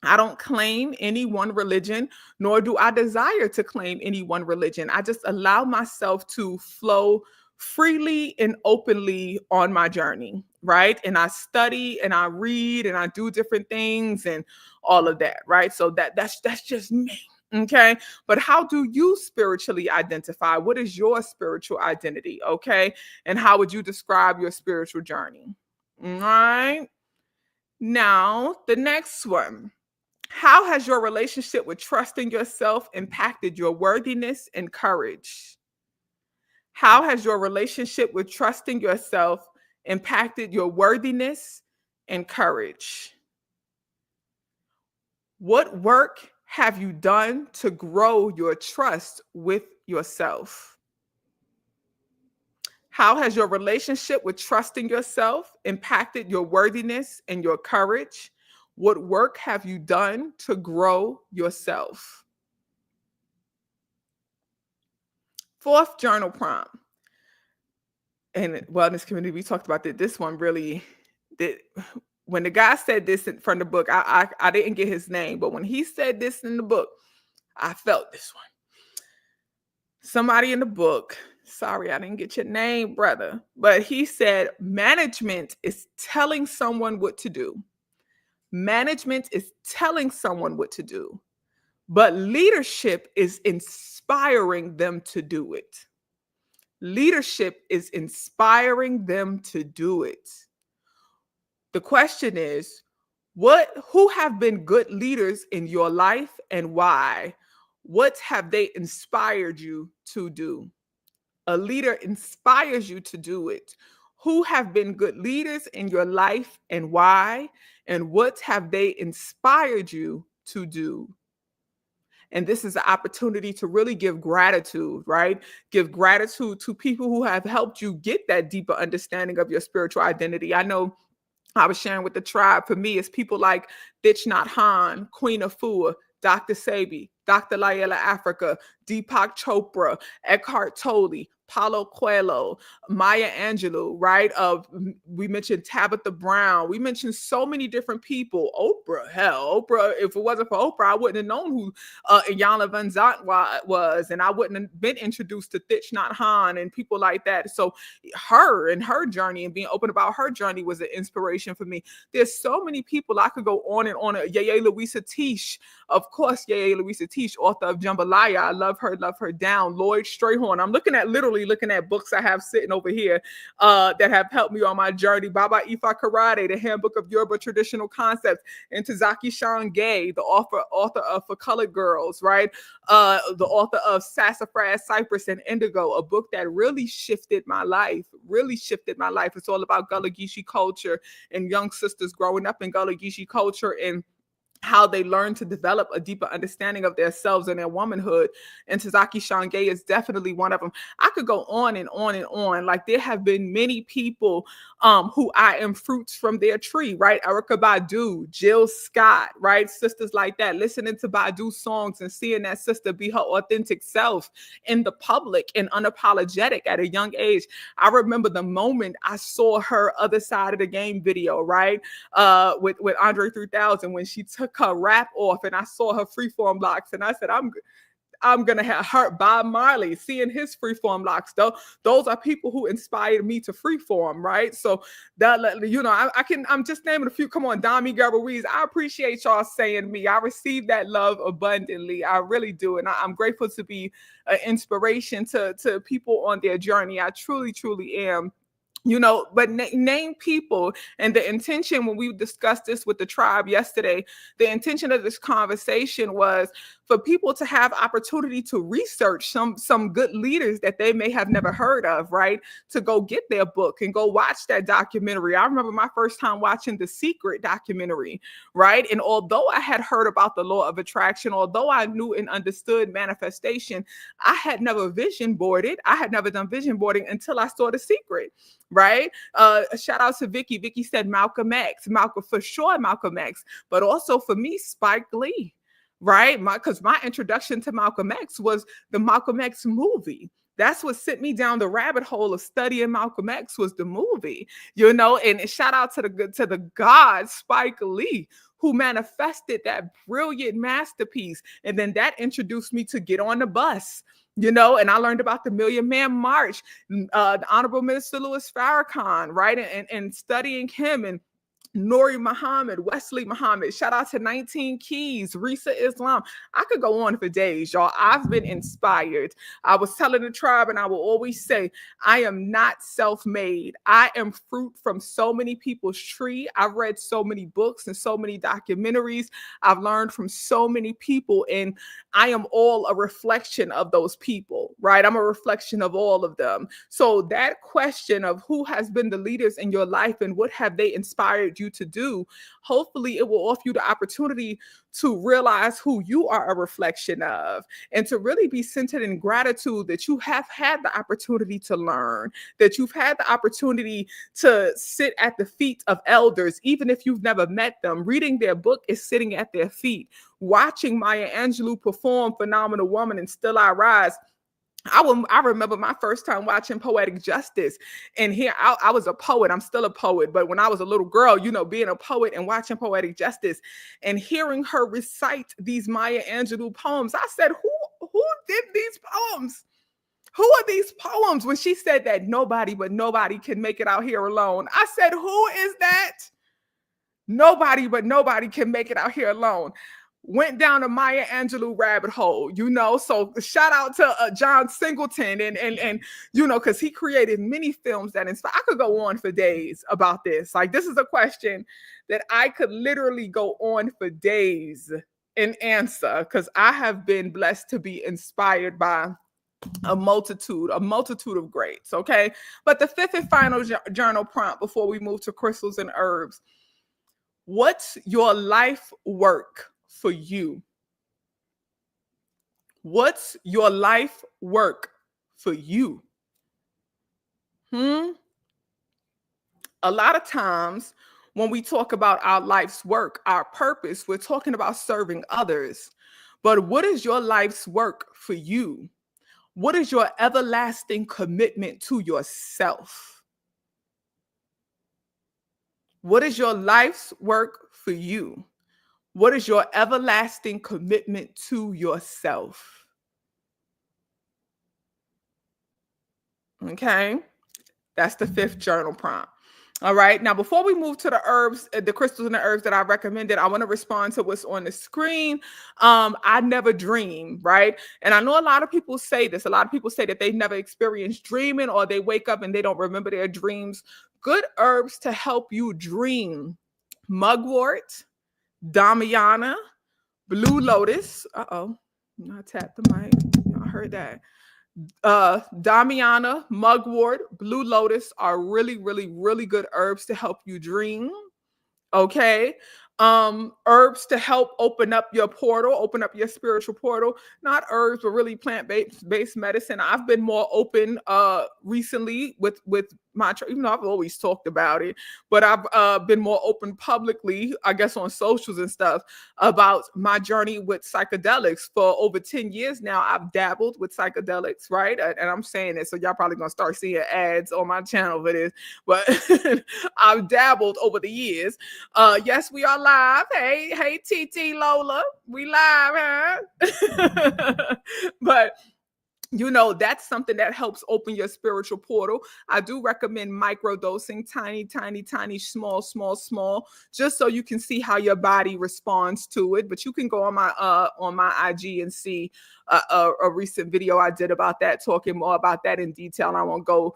I don't claim any one religion, nor do I desire to claim any one religion. I just allow myself to flow freely and openly on my journey, right? And I study and I read and I do different things and all of that, right? So that's just me. Okay. But how do you spiritually identify? What is your spiritual identity? Okay. And how would you describe your spiritual journey? All right. Now, the next one. How has your relationship with trusting yourself impacted your worthiness and courage? How has your relationship with trusting yourself impacted your worthiness and courage? What work have you done to grow your trust with yourself? How has your relationship with trusting yourself impacted your worthiness and your courage? What work have you done to grow yourself? Fourth journal prompt. And wellness community, we talked about that. This one really did. When the guy said this from the book, I didn't get his name, but when he said this in the book, I felt this one. Somebody in the book, sorry, I didn't get your name, brother, but he said management is telling someone what to do. Management is telling someone what to do, but leadership is inspiring them to do it. Leadership is inspiring them to do it. The question is, who have been good leaders in your life and why? What have they inspired you to do? A leader inspires you to do it. Who have been good leaders in your life and why? And what have they inspired you to do? And this is the opportunity to really give gratitude, right? Give gratitude to people who have helped you get that deeper understanding of your spiritual identity. I know I was sharing with the tribe. For me, it's people like Thich Nhat Hanh, Queen Afua, Dr. Sebi, Dr. Layla Africa, Deepak Chopra, Eckhart Tolle, Paulo Coelho, Maya Angelou, right? We mentioned Tabitha Brown. We mentioned so many different people. Oprah, hell, Oprah. If it wasn't for Oprah, I wouldn't have known who Iyanla Vanzant was, and I wouldn't have been introduced to Thich Nhat Hanh and people like that. So her and her journey and being open about her journey was an inspiration for me. There's so many people I could go on and on. Yeye Louisa Tish, of course, Yeye Louisa Tish, author of Jambalaya. I love her down. Lloyd Strayhorn. I'm literally looking at books I have sitting over here that have helped me on my journey. Baba Ifa Karate, the Handbook of Yoruba Traditional Concepts, and Tazaki Shangay, the author of For Colored Girls, right? The author of Sassafras, Cypress, and Indigo, a book that really shifted my life. It's all about Gullah Geechee culture and young sisters growing up in Gullah Geechee culture and how they learn to develop a deeper understanding of themselves and their womanhood. And Tazaki Shangay is definitely one of them. I could go on and on and on. Like there have been many people who I am fruits from their tree, right? Erykah Badu, Jill Scott, right? Sisters like that, listening to Badu's songs and seeing that sister be her authentic self in the public and unapologetic at a young age. I remember the moment I saw her Other Side of the Game video, right? With Andre 3000 when she took her wrap off and I saw her freeform locks, and I said, I'm gonna have hurt Bob Marley, seeing his freeform locks. Though those are people who inspired me to freeform, right? So that, you know, I'm just naming a few. Come on, Dami Guerra Ruiz. I appreciate y'all saying me. I receive that love abundantly. I really do, and I'm grateful to be an inspiration to people on their journey. I truly, truly am. You know, but name people. And the intention, when we discussed this with the tribe yesterday, the intention of this conversation was for people to have opportunity to research some good leaders that they may have never heard of, right? To go get their book and go watch that documentary. I remember my first time watching The Secret documentary, right? And although I had heard about the law of attraction, although I knew and understood manifestation, I had never vision boarded. I had never done vision boarding until I saw The Secret, right? A shout out to Vicky. Vicky said Malcolm X. Malcolm, for sure, Malcolm X, but also for me, Spike Lee, right? Because my introduction to Malcolm X was the Malcolm X movie. That's what sent me down the rabbit hole of studying Malcolm X, was the movie, you know. And shout out to the god Spike Lee, who manifested that brilliant masterpiece. And then that introduced me to Get on the Bus, you know, and I learned about the Million Man March, the Honorable Minister Louis Farrakhan, right? And studying him, and Nuri Muhammad, Wesley Muhammad, shout out to 19 Keys, Risa Islam. I could go on for days, y'all. I've been inspired. I was telling the tribe, and I will always say, I am not self-made. I am fruit from so many people's tree. I've read so many books and so many documentaries. I've learned from so many people, and I am all a reflection of those people, right? I'm a reflection of all of them. So that question of who has been the leaders in your life and what have they inspired you to do, hopefully it will offer you the opportunity to realize who you are a reflection of, and to really be centered in gratitude that you have had the opportunity to learn, that you've had the opportunity to sit at the feet of elders, even if you've never met them. Reading their book is sitting at their feet. Watching Maya Angelou perform Phenomenal Woman and Still I Rise. I remember my first time watching Poetic Justice, and here I was a poet. I'm still a poet, but when I was a little girl, you know, being a poet and watching Poetic Justice and hearing her recite these Maya Angelou poems, I said, who did these poems? Who are these poems? When she said that nobody but nobody can make it out here alone, I said, who is that? Nobody but nobody can make it out here alone. Went down a Maya Angelou rabbit hole, you know. So shout out to John Singleton, and you know, because he created many films that inspire. I could go on for days about this. Like, this is a question that I could literally go on for days and answer, because I have been blessed to be inspired by a multitude of greats. Okay, but the fifth and final journal prompt before we move to crystals and herbs: what's your life work for you? What's your life work for you? A lot of times when we talk about our life's work, our purpose, we're talking about serving others. But what is your life's work for you? What is your everlasting commitment to yourself? What is your life's work for you? What is your everlasting commitment to yourself? Okay, that's the fifth journal prompt. All right, now before we move to the herbs, the crystals and the herbs that I recommended, I want to respond to what's on the screen. I never dream, right? And I know a lot of people say this. A lot of people say that they've never experienced dreaming, or they wake up and they don't remember their dreams. Good herbs to help you dream: mugwort, Damiana, blue lotus. I tapped the mic. I heard that. Damiana, mugwort, blue lotus are really, really, really good herbs to help you dream. Okay. Herbs to help open up your portal, open up your spiritual portal. Not herbs, but really plant-based medicine. I've been more open recently with my, even though I've always talked about it, but I've been more open publicly, I guess on socials and stuff, about my journey with psychedelics. For over 10 years now, I've dabbled with psychedelics, right? And I'm saying it, so y'all probably gonna start seeing ads on my channel for this, but I've dabbled over the years. Yes, we are live. Hey, TT Lola. We live, huh? But that's something that helps open your spiritual portal. I do recommend micro dosing, tiny, tiny, tiny, small, small, small, just so you can see how your body responds to it. But you can go on my IG and see a recent video I did about that, talking more about that in detail. And I won't go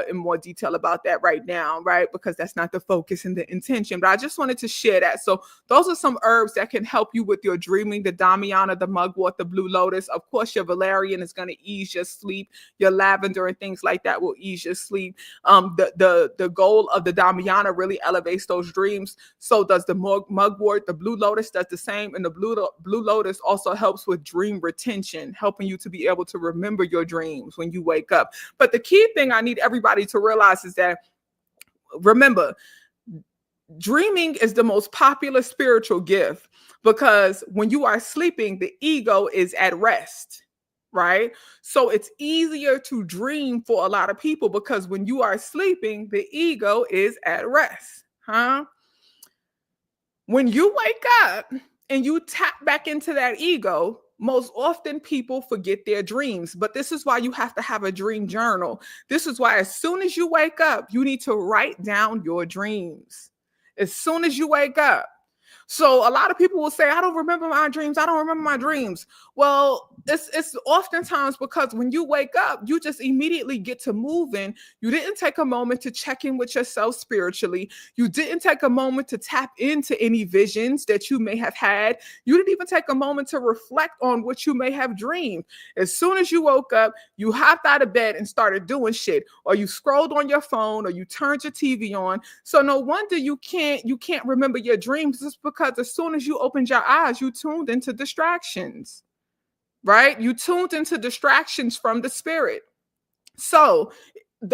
in more detail about that right now, right? Because that's not the focus and the intention. But I just wanted to share that. So those are some herbs that can help you with your dreaming: the Damiana, the mugwort, the blue lotus. Of course, your valerian is going to ease your sleep. Your lavender and things like that will ease your sleep. The goal of the Damiana really elevates those dreams. So does the mugwort. The blue lotus does the same. And the blue lotus also helps with dream retention, helping you to be able to remember your dreams when you wake up. But the key thing I need everybody to realize is that, remember, dreaming is the most popular spiritual gift, because when you are sleeping, the ego is at rest, right? So it's easier to dream for a lot of people, because when you are sleeping, the ego is at rest, huh? When you wake up and you tap back into that ego, most often people forget their dreams. But this is why you have to have a dream journal. This is why as soon as you wake up, you need to write down your dreams. As soon as you wake up. So a lot of people will say, I don't remember my dreams. I don't remember my dreams. Well, it's oftentimes because when you wake up, you just immediately get to moving. You didn't take a moment to check in with yourself spiritually. You didn't take a moment to tap into any visions that you may have had. You didn't even take a moment to reflect on what you may have dreamed. As soon as you woke up, you hopped out of bed and started doing shit, or you scrolled on your phone, or you turned your TV on. So no wonder you can't remember your dreams. Just because as soon as you opened your eyes, you tuned into distractions, right? You tuned into distractions from the spirit. So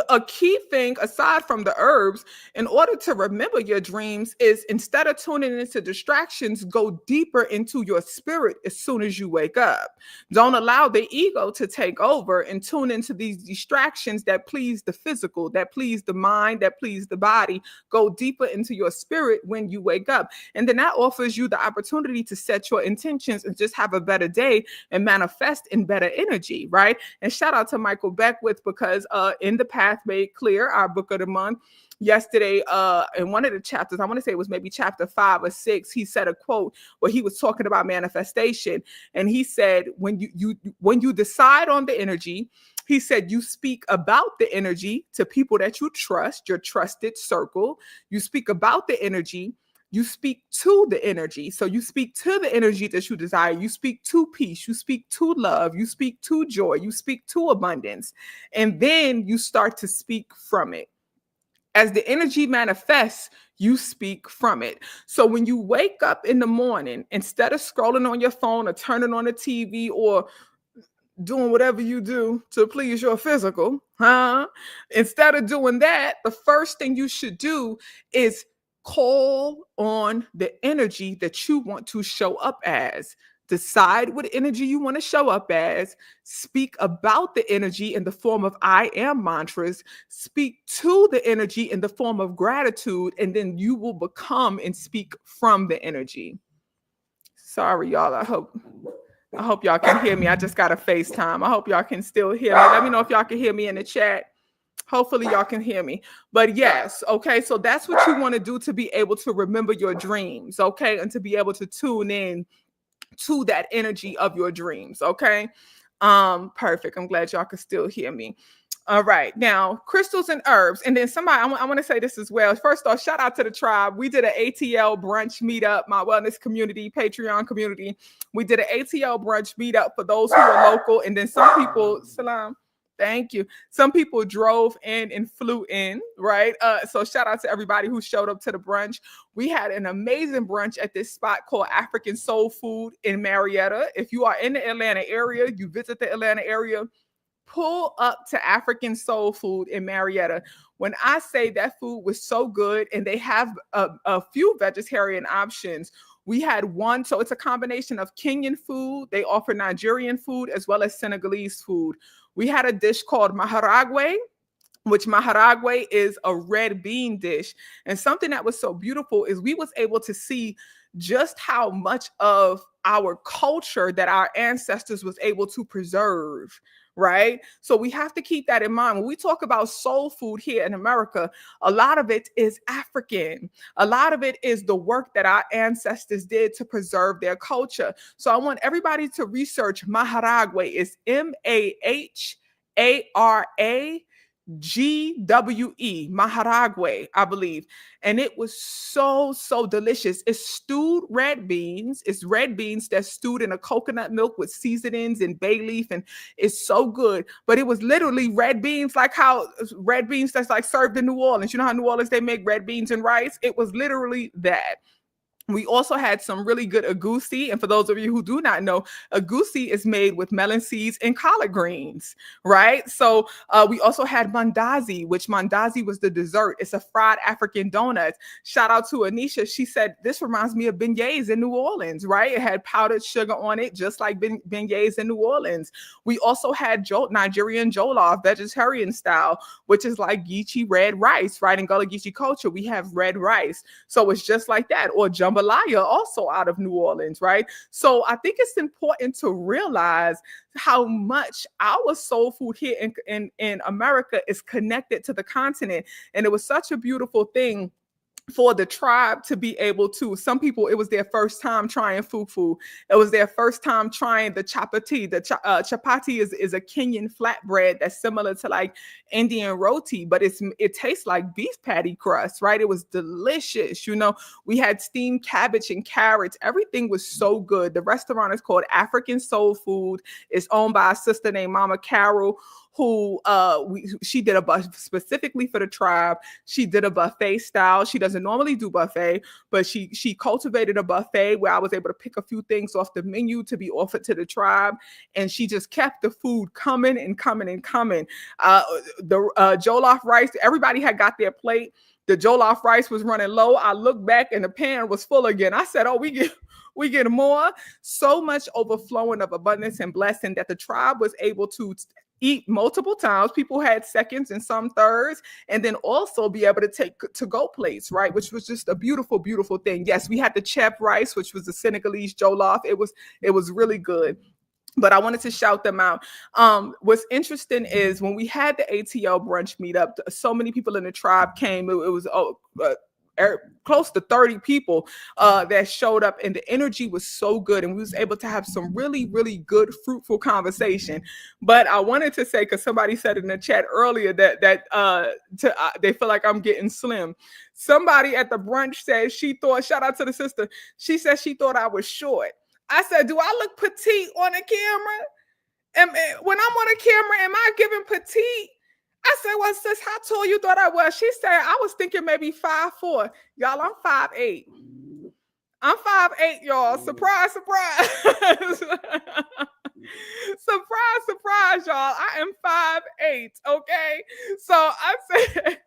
a key thing, aside from the herbs, in order to remember your dreams, is instead of tuning into distractions, go deeper into your spirit as soon as you wake up. Don't allow the ego to take over and tune into these distractions that please the physical, that please the mind, that please the body. Go deeper into your spirit when you wake up. And then that offers you the opportunity to set your intentions and just have a better day and manifest in better energy, right? And shout out to Michael Beckwith, because in the Path Made Clear, our book of the month, yesterday, in one of the chapters, I want to say it was maybe chapter 5 or 6, he said a quote where he was talking about manifestation. And he said, when you decide on the energy, he said, you speak about the energy to people that you trust, your trusted circle. You speak about the energy. You speak to the energy. So you speak to the energy that you desire. You speak to peace. You speak to love. You speak to joy. You speak to abundance. And then you start to speak from it. As the energy manifests, you speak from it. So when you wake up in the morning, instead of scrolling on your phone or turning on the TV or doing whatever you do to please your physical, instead of doing that, the first thing you should do is call on the energy that you want to show up as. Decide what energy you want to show up as. Speak about the energy in the form of I am mantras. Speak to the energy in the form of gratitude, and then you will become and speak from the energy. Sorry, y'all. I hope y'all can hear me. I just got a FaceTime. I hope y'all can still hear me. Let me know if y'all can hear me in the chat. Hopefully y'all can hear me. But yes, okay, so that's what you want to do to be able to remember your dreams, okay, and to be able to tune in to that energy of your dreams, okay? Perfect. I'm glad y'all can still hear me. All right, now crystals and herbs. And then somebody, I want to say this as well. First off, shout out to the tribe. We did an ATL brunch meetup, my wellness community, Patreon community. We did an ATL brunch meetup for those who are local. And then some people, salam, thank you. Some people drove in and flew in, right? So shout out to everybody who showed up to the brunch. We had an amazing brunch at this spot called African Soul Food in Marietta. If you are in the Atlanta area, you visit the Atlanta area, pull up to African Soul Food in Marietta. When I say that food was so good, and they have a few vegetarian options. We had one, so it's a combination of Kenyan food. They offer Nigerian food as well as Senegalese food. We had a dish called maharagwe. which maharagwe is a red bean dish. And something that was so beautiful is we was able to see just how much of our culture that our ancestors was able to preserve, right? So we have to keep that in mind. When we talk about soul food here in America, a lot of it is African. A lot of it is the work that our ancestors did to preserve their culture. So I want everybody to research maharagwe. It's MaharaGwe, Maharagwe, I believe. And it was so, so delicious. It's stewed red beans. It's red beans that's stewed in a coconut milk with seasonings and bay leaf. And it's so good. But it was literally red beans, like how red beans that's like served in New Orleans. You know how New Orleans, they make red beans and rice? It was literally that. We also had some really good agusi. And for those of you who do not know, agusi is made with melon seeds and collard greens, right? So we also had mandazi, which mandazi was the dessert. It's a fried African donut. Shout out to Anisha. She said, this reminds me of beignets in New Orleans, right? It had powdered sugar on it, just like beignets in New Orleans. We also had Nigerian jollof, vegetarian style, which is like Geechee red rice, right? In Gullah Geechee culture, we have red rice. So it's just like that. Or jambalaya, also out of New Orleans, right? So I think it's important to realize how much our soul food here in America is connected to the continent. And it was such a beautiful thing for the tribe to be able to, some people, it was their first time trying fufu. It was their first time trying the chapati. The chapati is a Kenyan flatbread that's similar to like Indian roti, but it tastes like beef patty crust, right? It was delicious. You know, we had steamed cabbage and carrots. Everything was so good. The restaurant is called African Soul Food. It's owned by a sister named Mama Carol, who she did a buffet specifically for the tribe. She did a buffet style. She doesn't normally do buffet, but she cultivated a buffet where I was able to pick a few things off the menu to be offered to the tribe, and she just kept the food coming and coming and coming. The jollof rice, everybody had got their plate. The jollof rice was running low. I looked back and the pan was full again. I said, oh, we get more. So much overflowing of abundance and blessing that the tribe was able to eat multiple times. People had seconds and some thirds, and then also be able to take to-go plates, right? Which was just a beautiful, beautiful thing. Yes, we had the chep rice, which was the Senegalese jollof. It was really good. But I wanted to shout them out. What's interesting is when we had the ATL brunch meetup, so many people in the tribe came. It was close to 30 people that showed up, and the energy was so good, and we was able to have some really, really good, fruitful conversation. But I wanted to say, because somebody said in the chat earlier that they feel like I'm getting slim. Somebody at the brunch said she thought, shout out to the sister, she said she thought I was short. I said, do I look petite on the camera? And when I'm on the camera, am I giving petite? I said, well, sis, how tall you thought I was? She said, I was thinking maybe 5'4". Y'all, I'm 5'8". I'm 5'8", y'all. Surprise, surprise. Surprise, surprise, y'all. I am 5'8", okay? So I said,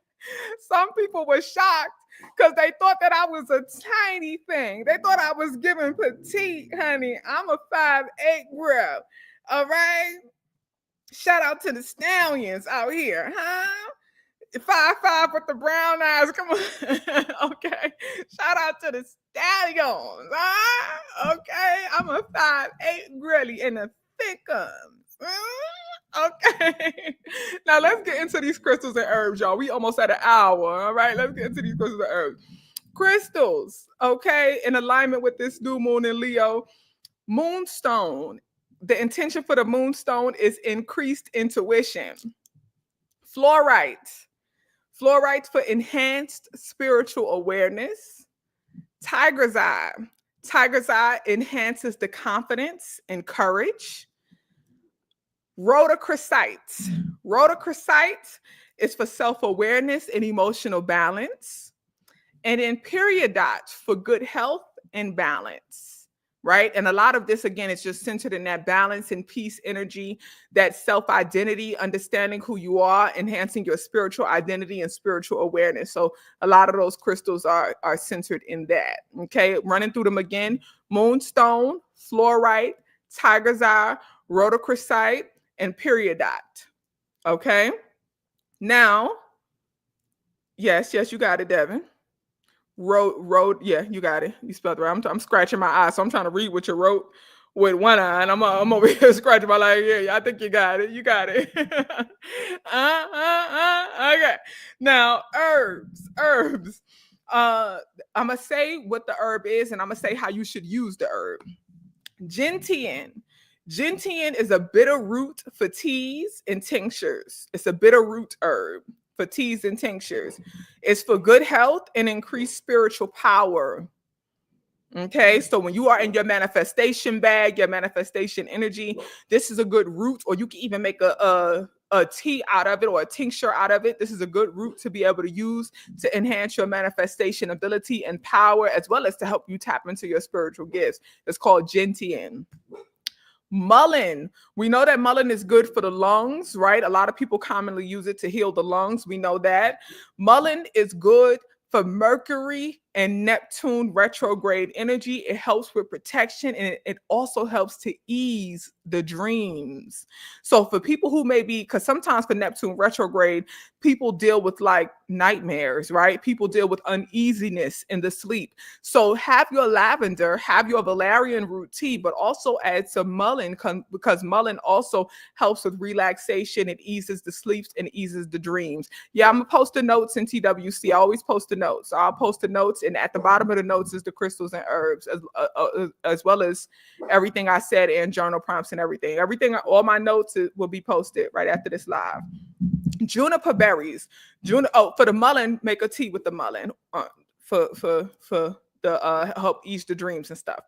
some people were shocked because they thought that I was a tiny thing. They thought I was giving petite, honey. I'm a 5'8", bro. All right? Shout out to the stallions out here, huh? 5'5" with the brown eyes. Come on. Okay. Shout out to the stallions. Huh? Okay. I'm a 5'8" girly in the thickums. Okay. Now let's get into these crystals and herbs, y'all. We almost at an hour. All right. Let's get into these crystals and herbs. Crystals, okay, in alignment with this new moon in Leo. Moonstone. The intention for the moonstone is increased intuition. Fluorite. Fluorite for enhanced spiritual awareness. Tiger's eye. Tiger's eye enhances the confidence and courage. Rhodochrosite. Rhodochrosite is for self-awareness and emotional balance. And then periodot for good health and balance, right? And a lot of this, again, is just centered in that balance and peace energy, that self-identity, understanding who you are, enhancing your spiritual identity and spiritual awareness. So a lot of those crystals are centered in that, okay? Running through them again: moonstone, fluorite, tiger's eye, rhodochrosite, and periodot, okay? Now, yes, you got it, Devin. Road, yeah, you got it. You spelled it right. I'm scratching my eye, so I'm trying to read what you wrote with one eye, and I'm over here scratching my eye. Yeah, I think you got it. You got it. Okay. Now, herbs. I'm gonna say what the herb is, and I'm gonna say how you should use the herb. Gentian. Gentian is a bitter root for teas and tinctures. It's a bitter root herb for teas and tinctures. It's for good health and increased spiritual power. Okay, so when you are in your manifestation bag, your manifestation energy, this is a good root, or you can even make a tea out of it or a tincture out of it. This is a good root to be able to use to enhance your manifestation ability and power, as well as to help you tap into your spiritual gifts. It's called gentian. Mullein. We know that mullein is good for the lungs, right? A lot of people commonly use it to heal the lungs. We know that. Mullein is good for Mercury and Neptune retrograde energy. It helps with protection, and it also helps to ease the dreams. So for people who may be, because sometimes for Neptune retrograde, people deal with like nightmares, right? People deal with uneasiness in the sleep. So have your lavender, have your valerian root tea, but also add some mullein, because mullein also helps with relaxation. It eases the sleeps and eases the dreams. Yeah, I'm gonna post the notes in TWC. I always post the notes. I'll post the notes, and at the bottom of the notes is the crystals and herbs, as well as everything I said and journal prompts and everything. All my notes will be posted right after this live. Juniper berries. For the mullein, make a tea with the mullein for the help ease the dreams and stuff.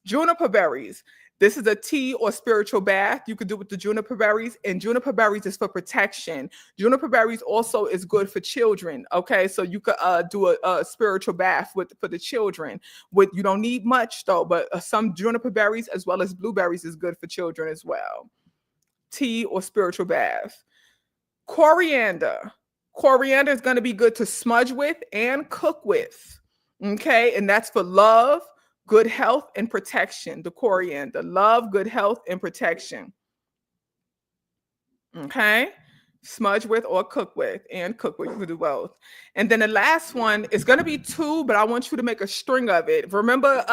Juniper berries. This is a tea or spiritual bath you could do with the juniper berries, and juniper berries is for protection. Juniper berries also is good for children. Okay, so you could do a spiritual bath for the children. You don't need much though, but some juniper berries as well as blueberries is good for children as well. Tea or spiritual bath. Coriander. Coriander is going to be good to smudge with and cook with. Okay, and that's for love, good health, and protection. The coriander, love, good health, and protection. Okay, smudge with or cook with, and cook with. You can do both. And then the last one is going to be two, but I want you to make a string of it. Remember,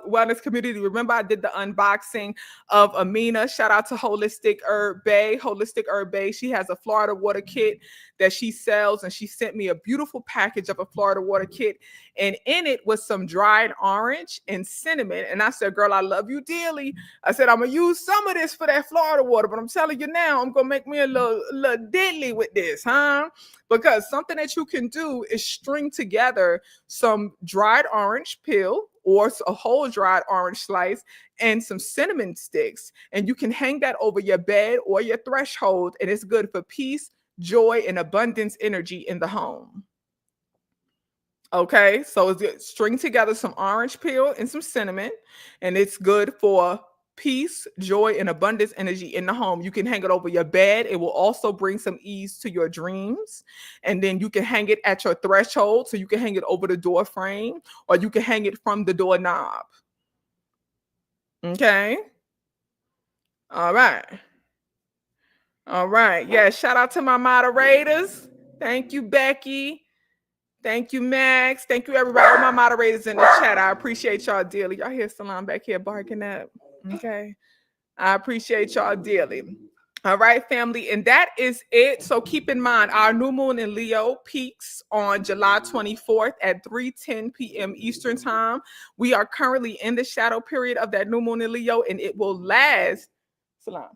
wellness community. Remember, I did the unboxing of Amina. Shout out to Holistic Herb Bay. Holistic Herb Bay. She has a Florida water kit that she sells, and she sent me a beautiful package of a Florida water kit, and in it was some dried orange and cinnamon. And I said, girl, I love you dearly. I said, I'm gonna use some of this for that Florida water, but I'm telling you now, I'm gonna make me a little diddly with this, huh? Because something that you can do is string together some dried orange peel or a whole dried orange slice and some cinnamon sticks, and you can hang that over your bed or your threshold, and it's good for peace, joy, and abundance energy in the home. Okay, so string together some orange peel and some cinnamon, and it's good for peace, joy, and abundance energy in the home. You can hang it over your bed. It will also bring some ease to your dreams. And then you can hang it at your threshold, so you can hang it over the door frame, or you can hang it from the doorknob. Okay. All right. All right. Yeah, shout out to my moderators. Thank you, Becky. Thank you, Max. Thank you, everybody. All my moderators in the chat. I appreciate y'all dearly. Y'all hear Salon back here barking up. Okay. I appreciate y'all dearly. All right, family. And that is it. So keep in mind, our new moon in Leo peaks on July 24th at 3:10 p.m. Eastern time. We are currently in the shadow period of that new moon in Leo, and it will last. Salon.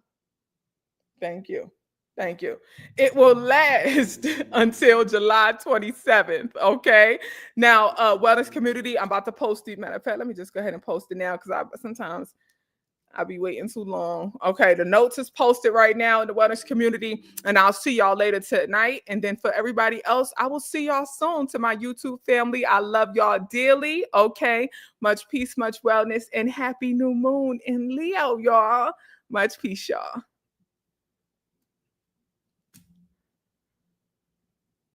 Thank you. Thank you. It will last until July 27th. Okay. Now, wellness community, I'm about to post the matter of fact. Let me just go ahead and post it now, because sometimes I'll be waiting too long. Okay, the notes is posted right now in the wellness community, and I'll see y'all later tonight. And then for everybody else, I will see y'all soon. To my YouTube family, I love y'all dearly. Okay, much peace, much wellness, and happy new moon in Leo, y'all. Much peace, y'all.